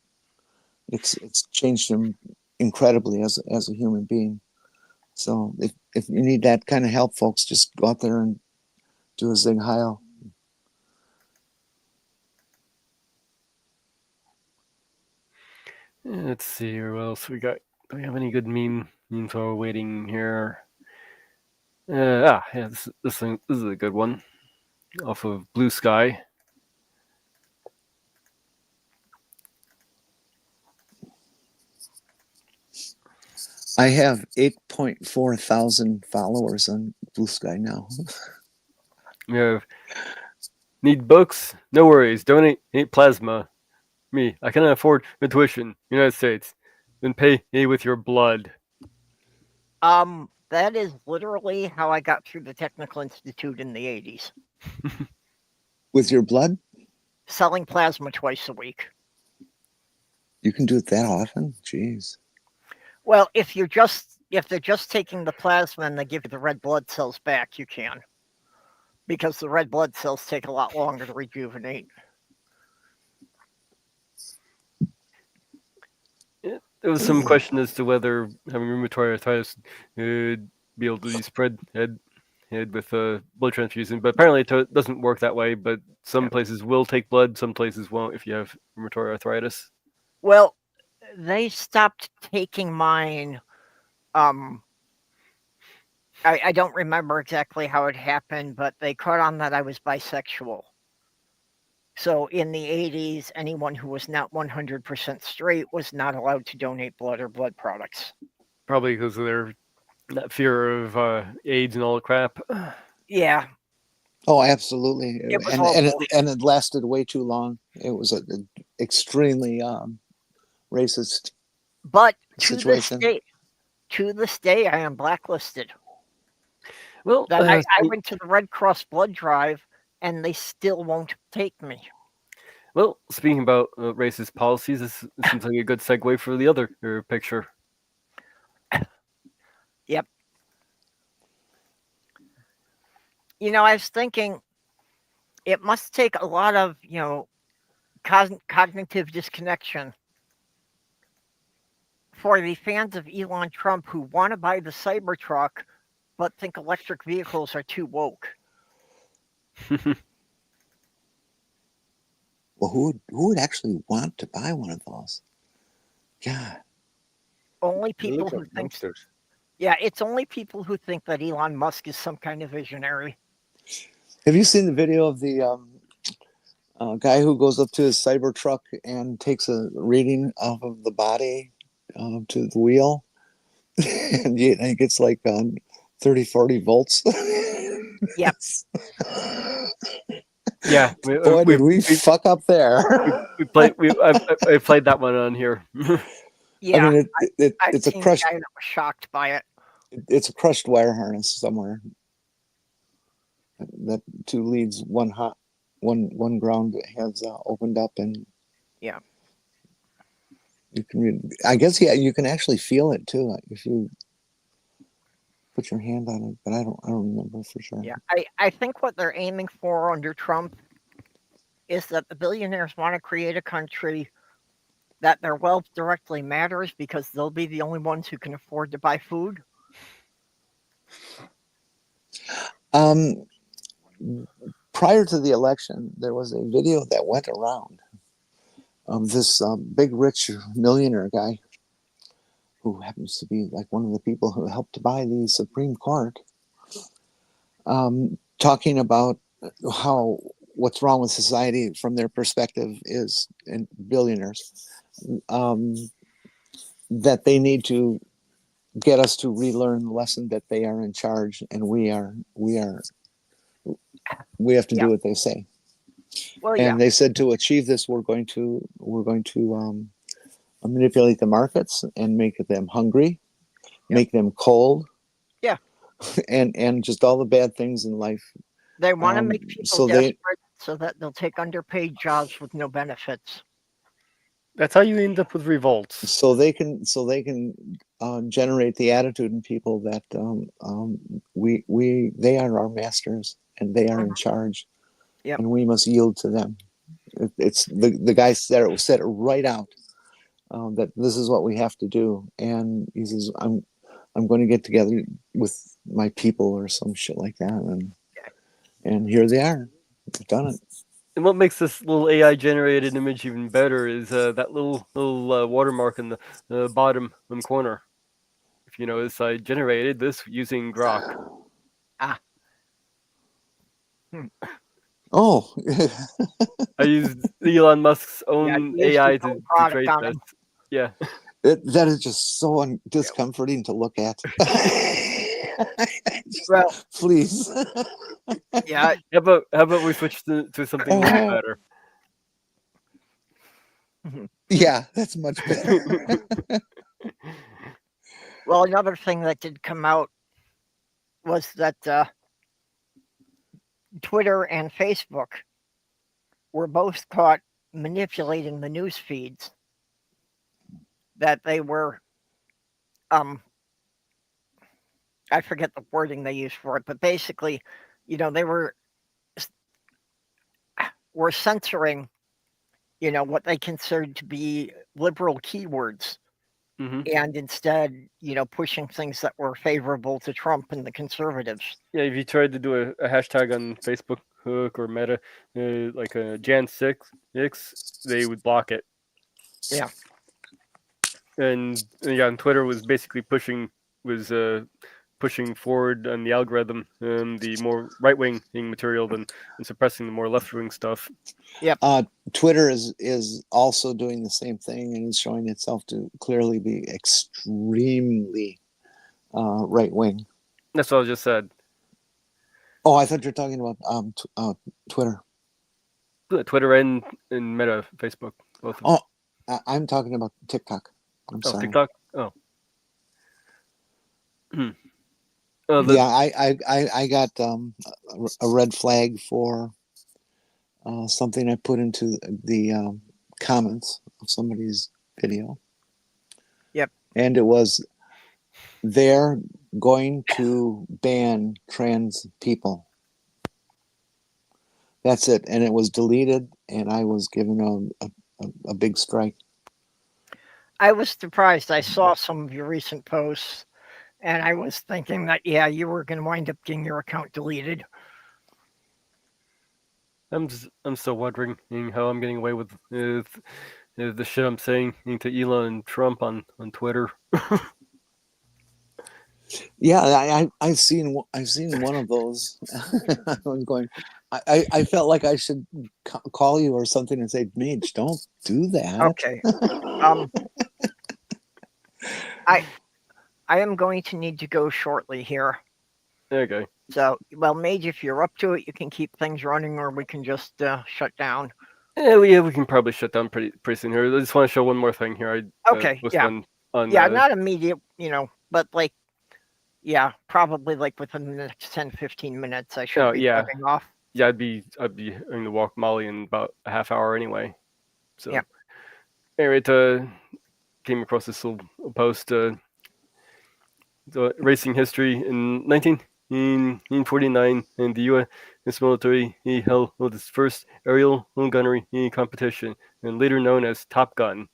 It's changed him incredibly as a human being. So if you need that kind of help, folks, just go out there and do a Zig Heil. Let's see here. What else we got? Do we have any good memes while we're waiting here? Yeah, this is a good one. Off of Blue Sky. I have 8.4 thousand followers on Blue Sky now. We have need books? No worries. Donate plasma. Me, I cannot afford the tuition. United States. Then pay me with your blood. That is literally how I got through the Technical Institute in the 80s. With your blood? Selling plasma twice a week. You can do it that often? Jeez. Well, if they're just taking the plasma and they give you the red blood cells back, you can. Because the red blood cells take a lot longer to rejuvenate. There was some question as to whether having rheumatoid arthritis would be able to spread head with blood transfusion, but apparently it doesn't work that way. But some places will take blood, some places won't if you have rheumatoid arthritis. Well, they stopped taking mine. I don't remember exactly how it happened, but they caught on that I was bisexual. So in the 80s, anyone who was not 100% straight was not allowed to donate blood or blood products. Probably because of that fear of AIDS and all the crap. Yeah. Oh, absolutely. It was and it lasted way too long. It was an extremely racist but situation. To this day, I am blacklisted. Well, I went to the Red Cross blood drive, and they still won't take me. Well, speaking about racist policies, this seems like a good segue for the other picture. Yep. I was thinking it must take a lot of, cognitive disconnection for the fans of Elon Trump who want to buy the Cybertruck but think electric vehicles are too woke. Well, who would actually want to buy one of those? God. Only people who think. Yeah, it's only people who think that Elon Musk is some kind of visionary. Have you seen the video of the guy who goes up to his Cybertruck and takes a reading off of the body to the wheel? and he gets like 30, 40 volts. Yep. Yeah. Boy, did we fuck up there. I played that one on here. Yeah, I mean, it's a seen crushed. a guy that was shocked by it. It's a crushed wire harness somewhere. That two leads, one ground has opened up, and yeah, you can. I guess you can actually feel it too if you put your hand on it. But I don't remember for sure. yeah. I think what they're aiming for under Trump is that the billionaires want to create a country that their wealth directly matters because they'll be the only ones who can afford to buy food. Prior to the election, there was a video that went around of this big rich millionaire guy who happens to be like one of the people who helped to buy the Supreme Court, talking about how what's wrong with society from their perspective is, and billionaires, that they need to get us to relearn the lesson that they are in charge and we have to do what they say. Well, and they said to achieve this, we're going to manipulate the markets and make them hungry, make them cold, and just all the bad things in life. They want to make people desperate so that they'll take underpaid jobs with no benefits. That's how you end up with revolts. So they can generate the attitude in people that they are our masters and they are in charge, and we must yield to them. It's the guy said it right out, that this is what we have to do, and he says, I'm going to get together with my people or some shit like that, and here they are. They've done it. And what makes this little AI generated image even better is that little watermark in the bottom corner. If you notice, I generated this using Grok. Oh. I used Elon Musk's own AI to create this. Yeah. That is just so discomforting to look at. Well, please. Yeah. How about we switch to something better? Yeah, that's much better. Well, another thing that did come out was that Twitter and Facebook were both caught manipulating the news feeds. That they were, I forget the wording they used for it, but basically, they were censoring, what they considered to be liberal keywords. And instead, pushing things that were favorable to Trump and the conservatives. Yeah, if you tried to do a hashtag on Facebook Hook or Meta, like a Jan 6, they would block it. Yeah. And on Twitter was basically pushing forward on the algorithm the more right-wing material than suppressing the more left-wing stuff. Yep. Twitter is also doing the same thing, and is showing itself to clearly be extremely right-wing. That's what I just said. Oh, I thought you were talking about Twitter. Twitter and Meta, Facebook, both of them. Oh, I'm talking about TikTok. I'm sorry. TikTok? Oh. Yeah, I got a red flag for something I put into the comments of somebody's video. Yep. And it was, they're going to ban trans people. That's it. And it was deleted, and I was given a big strike. I was surprised. I saw some of your recent posts, and I was thinking that, you were going to wind up getting your account deleted. I'm still wondering how I'm getting away with the shit I'm saying to Elon and Trump on Twitter. Yeah, I've seen one of those. I was going. I felt like I should call you or something and say, "Mage, don't do that." Okay. I am going to need to go shortly here. Okay. So, well, Mage, if you're up to it, you can keep things running, or we can just shut down. Yeah, we can probably shut down pretty soon here. I just want to show one more thing here. Okay, yeah. On Not immediate, but like, yeah, probably like within the next 10, 15 minutes, I should be logging off. Yeah, I'd be going to walk Molly in about a half hour anyway. So, yeah. Anyway, came across this little post. The racing history in 1949 in the U.S. military, he held its first aerial gunnery competition, and later known as Top Gun.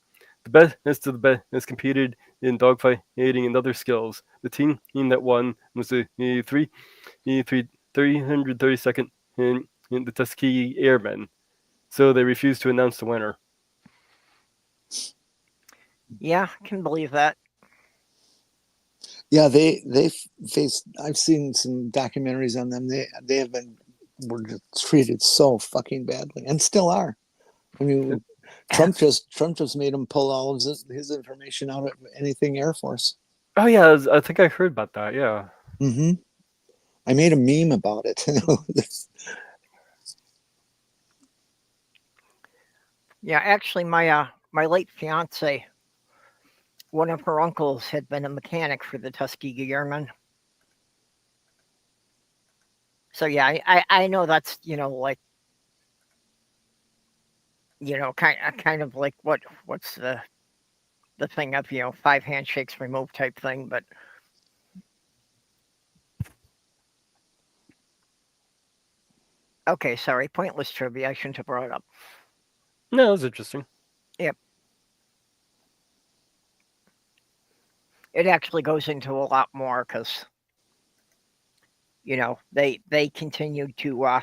The best of the best competed in dogfighting and other skills. The team that won was the 332nd in the Tuskegee Airmen. So they refused to announce the winner. Yeah, I can believe that. Yeah, they faced. I've seen some documentaries on them. They were just treated so fucking badly, and still are. I mean, Trump just made him pull all of his information out of anything Air Force. Oh yeah, I think I heard about that. Yeah. Mm-hmm. I made a meme about it. Yeah, actually, my late fiance, one of her uncles had been a mechanic for the Tuskegee Airmen. So yeah, I know that's like kind of like what's the thing of 5 handshakes removed type thing, but okay, sorry, pointless trivia. I shouldn't have brought it up. No, it was interesting. Yep. It actually goes into a lot more because they continue to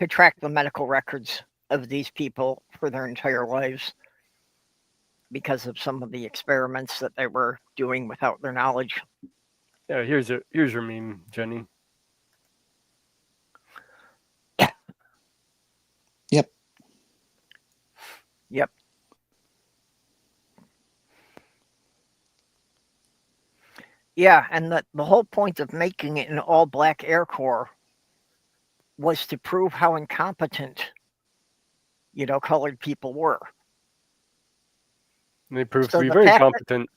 track the medical records of these people for their entire lives because of some of the experiments that they were doing without their knowledge. Yeah, here's your meme, Jenny. Yep. Yeah, and the whole point of making it an all-black Air Corps was to prove how incompetent, colored people were. They proved to be very competent.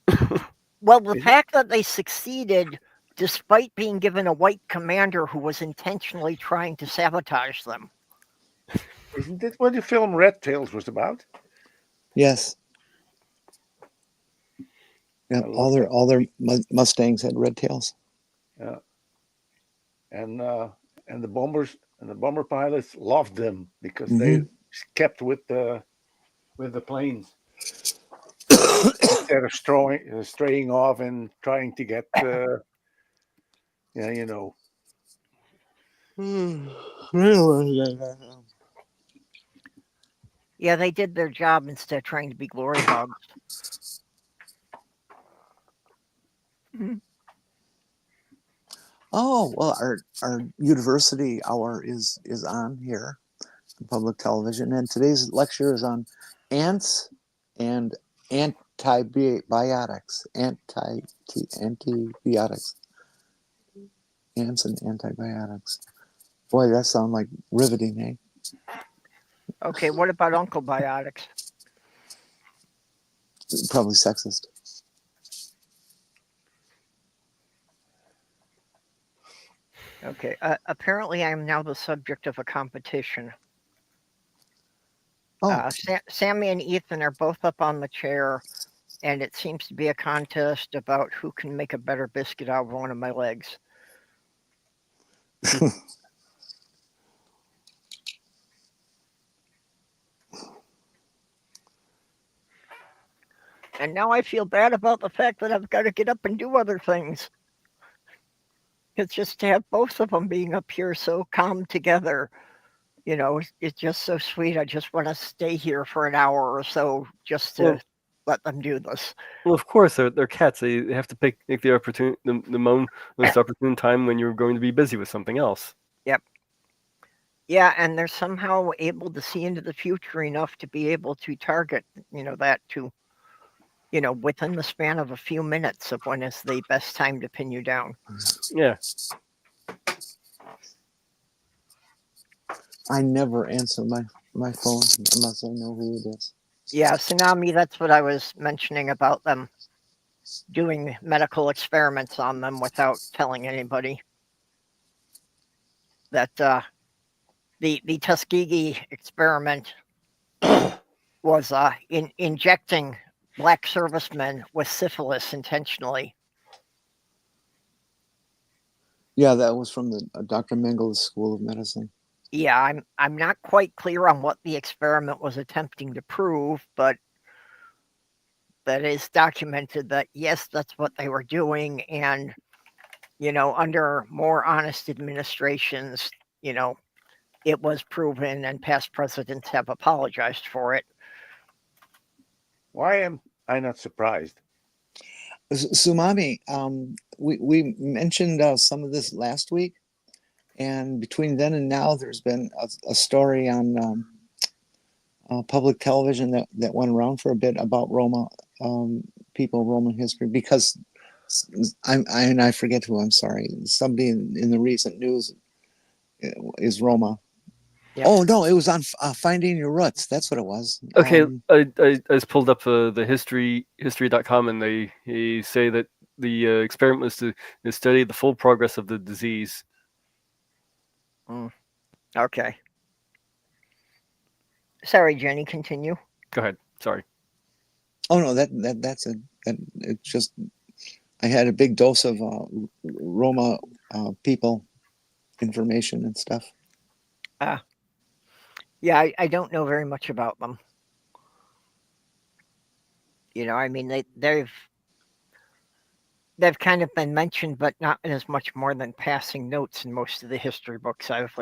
Well, the fact that they succeeded despite being given a white commander who was intentionally trying to sabotage them. Isn't that what the film Red Tails was about? Yes. Yeah, all their Mustangs had red tails. Yeah, and the bomber pilots loved them because they kept with the planes instead of straying off and trying to get Yeah, they did their job instead of trying to be glory hogs. Oh, well, our university hour is on here, public television, and today's lecture is on ants and antibiotics. Antibiotics. Ants and antibiotics. Boy, that sounds like riveting, eh? Okay, what about Uncle Biotics? Probably sexist. Okay, apparently I am now the subject of a competition. Oh. Sammy and Ethan are both up on the chair, and it seems to be a contest about who can make a better biscuit out of one of my legs. And now I feel bad about the fact that I've got to get up and do other things. It's just to have both of them being up here so calm together. It's just so sweet. I just want to stay here for an hour or so just to let them do this. Well, of course, they're cats. They have to pick the opportune, the most opportune time when you're going to be busy with something else. Yep. Yeah, and they're somehow able to see into the future enough to be able to target, that too. within the span of a few minutes of when is the best time to pin you down. Yeah. I never answer my phone unless I know who it is. Yeah, Tsunami, that's what I was mentioning about them doing medical experiments on them without telling anybody. That the Tuskegee experiment was injecting black servicemen with syphilis intentionally. Yeah, that was from the Dr. Mengel's School of Medicine. Yeah, I'm not quite clear on what the experiment was attempting to prove, but that is documented that yes, that's what they were doing, and under more honest administrations, it was proven, and past presidents have apologized for it. Why am I not surprised? Sumami, we mentioned some of this last week, and between then and now, there's been a story on public television that went around for a bit about Roma people, Roman history, because I forget who. I'm sorry. Somebody in the recent news is Roma. Yep. Oh no, it was on Finding Your Roots. That's what it was. Okay, I just pulled up the history.com, and they say that the experiment was to study the full progress of the disease. Okay. Sorry, Jenny. Continue. Go ahead. Sorry. Oh no, that's it's just I had a big dose of Roma people information and stuff. Yeah, I don't know very much about them. I mean, they've kind of been mentioned, but not as much more than passing notes in most of the history books I've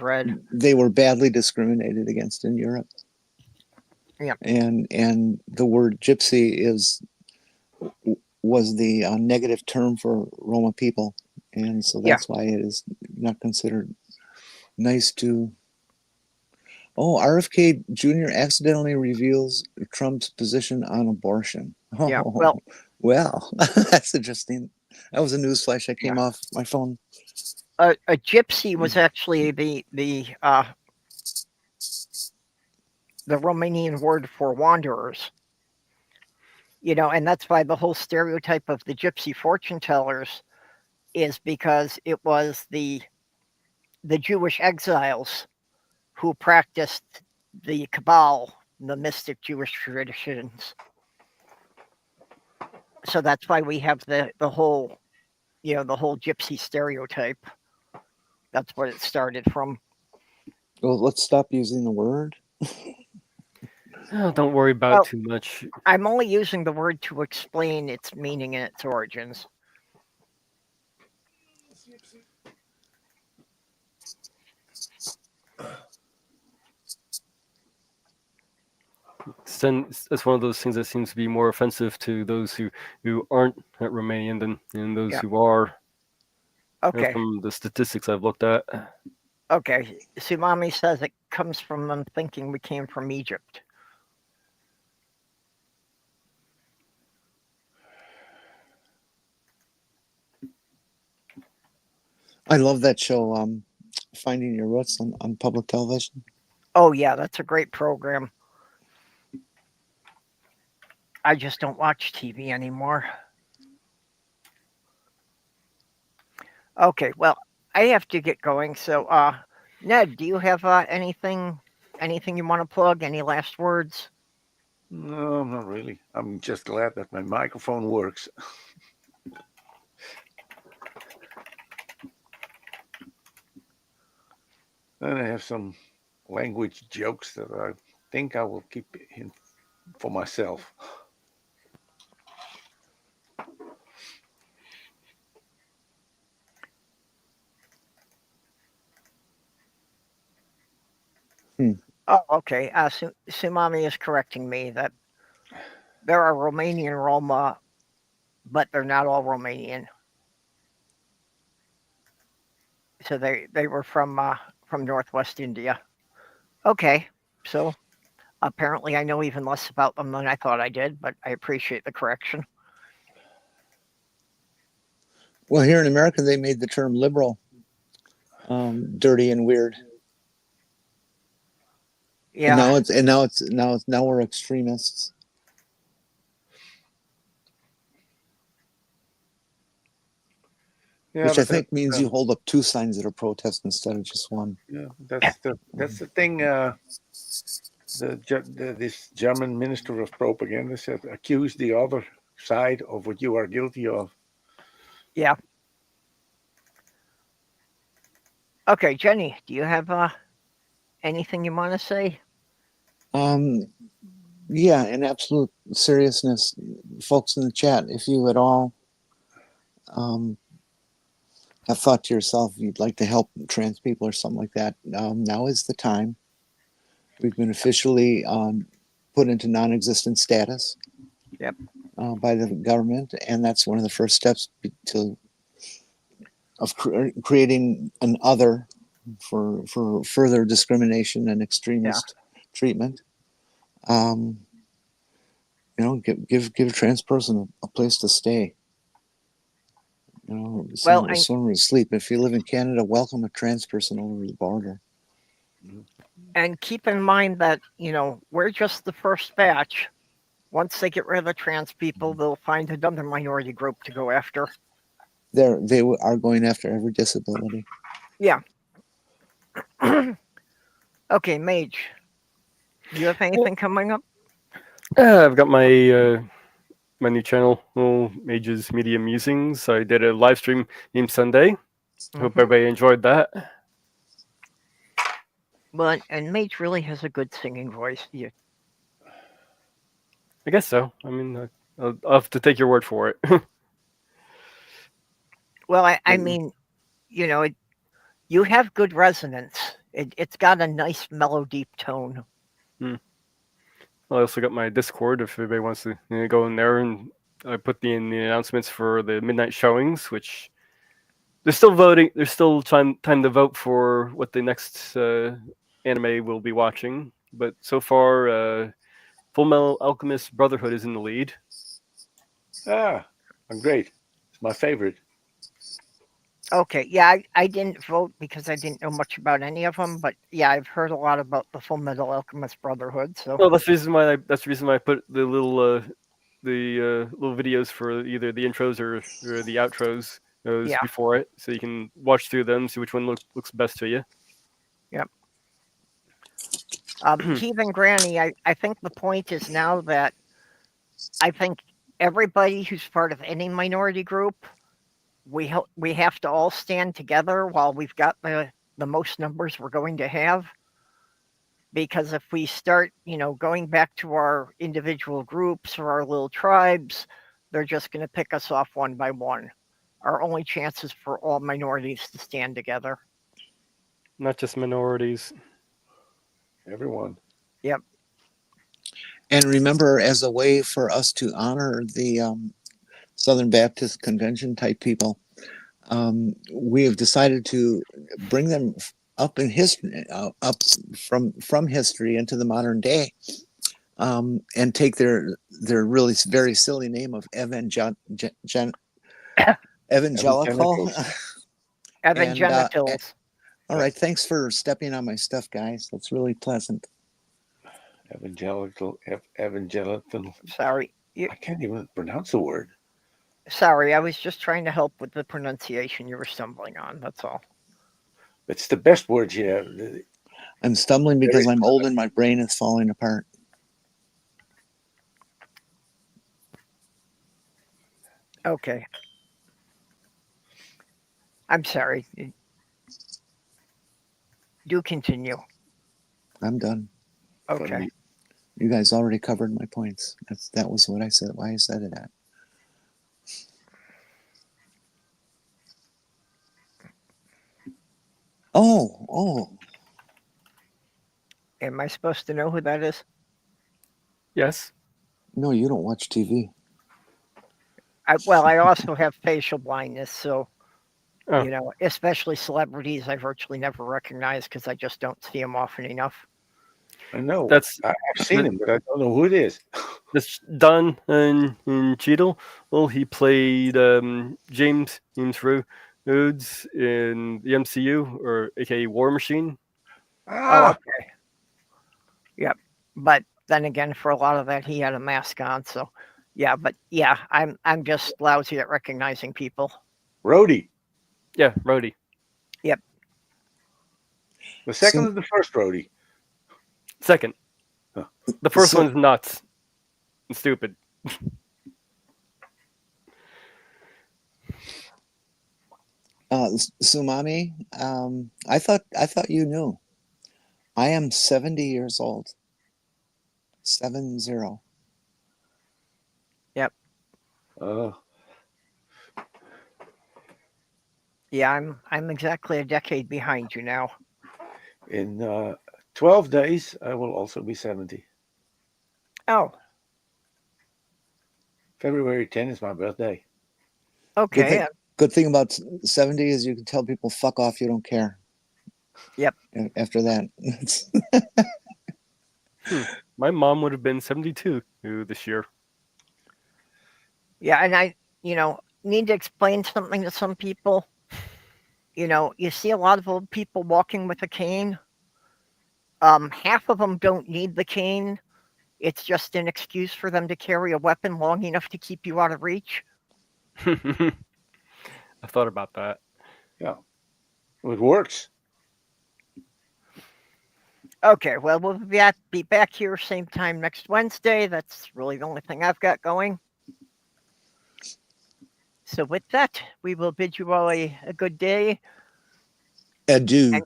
read. They were badly discriminated against in Europe. Yeah, and the word gypsy was the negative term for Roma people, and so that's why it is not considered nice to. Oh, RFK Jr. accidentally reveals Trump's position on abortion. Oh, yeah, well, that's interesting. That was a newsflash that came off my phone. A gypsy was actually the Romanian word for wanderers. And that's why the whole stereotype of the gypsy fortune tellers is because it was the Jewish exiles who practiced the Kabbalah, the mystic Jewish traditions. So that's why we have the whole, the whole gypsy stereotype. That's what it started from. Well, let's stop using the word. Oh, don't worry about too much. I'm only using the word to explain its meaning and its origins. It's one of those things that seems to be more offensive to those who aren't Romanian than those who are. Okay. From the statistics I've looked at. Okay. Sumami says it comes from them thinking we came from Egypt. I love that show, Finding Your Roots on public television. Oh, yeah, that's a great program. I just don't watch TV anymore. Okay, well, I have to get going. So, Ned, do you have anything you want to plug? Any last words? No, not really. I'm just glad that my microphone works. And I have some language jokes that I think I will keep in for myself. Oh, okay. Sumami is correcting me that there are Romanian Roma, but they're not all Romanian. So they were from Northwest India. Okay, so Apparently, I know even less about them than I thought I did, but I appreciate the correction. Well, here in America, they made the term liberal dirty and weird. Yeah. Now we're extremists. Yeah, which I think means you hold up 2 signs that are protest instead of just one. Yeah, that's the thing. This German minister of propaganda said, accuse the other side of what you are guilty of. Yeah. Okay, Jenny, do you have anything you want to say? Yeah, in absolute seriousness, folks in the chat, if you at all have thought to yourself you'd like to help trans people or something like that, now is the time. We've been officially put into non-existent status. Yep. By the government, and that's one of the first steps of creating an other for further discrimination and extremist treatment. Give a trans person a place to stay. Somewhere to sleep. If you live in Canada, welcome a trans person over the border. And keep in mind that, we're just the first batch. Once they get rid of the trans people, they'll find another minority group to go after. They are going after every disability. Yeah. Okay, Mage. Do you have anything coming up? I've got my my new channel, Mage's Media Musings. I did a live stream named Sunday. Hope everybody enjoyed that. Well, and Mage really has a good singing voice. Yeah. I guess so. I mean, I'll have to take your word for it. Well, I mean, you have good resonance. It's got a nice, mellow, deep tone. I also got my Discord if everybody wants to go in there, and I put in the announcements for the midnight showings, which they're still voting. There's still time to vote for what the next anime we'll be watching. But so far, Full Metal Alchemist Brotherhood is in the lead. Great. It's my favorite. Okay, yeah, I didn't vote because I didn't know much about any of them, but yeah, I've heard a lot about the Full Metal Alchemist Brotherhood. So, well, that's the reason why I put the little videos for either the intros or the outros before it, so you can watch through them, see which one looks best to you. Yep. Keith and Granny, I think the point is now that I think everybody who's part of any minority group, we have to all stand together while we've got the most numbers we're going to have. Because if we start, going back to our individual groups or our little tribes, they're just going to pick us off one by one. Our only chance is for all minorities to stand together. Not just minorities. Everyone. Yep. And remember, as a way for us to honor the Southern Baptist Convention type people, we have decided to bring them up in history, up from history into the modern day, and take their really very silly name of evangelical. Evangelicals. All right, thanks for stepping on my stuff, guys. That's really pleasant. Evangelical. Sorry. I can't even pronounce the word. Sorry, I was just trying to help with the pronunciation you were stumbling on. That's all. It's the best word you have. I'm stumbling because I'm old and my brain is falling apart. Okay. I'm sorry. Do continue. I'm done. Okay. You guys already covered my points. That was what I said. Why I said it at. Oh. Am I supposed to know who that is? Yes. No, you don't watch TV. I also have facial blindness, so especially celebrities, I virtually never recognize because I just don't see them often enough. I know. That's I've seen him, but I don't know who it is. that's done in Cheadle. Well, he played James Rhodes in the MCU, or aka War Machine. Oh, okay. Yep. But then again, for a lot of that, he had a mask on. So, yeah. But yeah, I'm just lousy at recognizing people. Rhodey. Yeah, Rhodey. Yep. The second is the first Rhodey. Second. Huh. The first one's nuts and stupid. Sumami, I thought you knew. I am 70 years old. 70. Yep. Yeah, I'm exactly a decade behind you now. In 12 days, I will also be 70. Oh. February 10 is my birthday. Okay. Good thing about 70 is you can tell people, fuck off, you don't care. Yep. After that. My mom would have been 72 this year. Yeah, and I, need to explain something to some people. You see a lot of old people walking with a cane. Half of them don't need the cane. It's just an excuse for them to carry a weapon long enough to keep you out of reach. I thought about that. Yeah. It works. Okay, well, we'll be back here same time next Wednesday. That's really the only thing I've got going. So with that, we will bid you all a good day. Adieu. And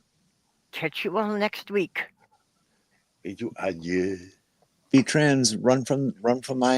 catch you all next week. Bid you adieu. Be trans, run from my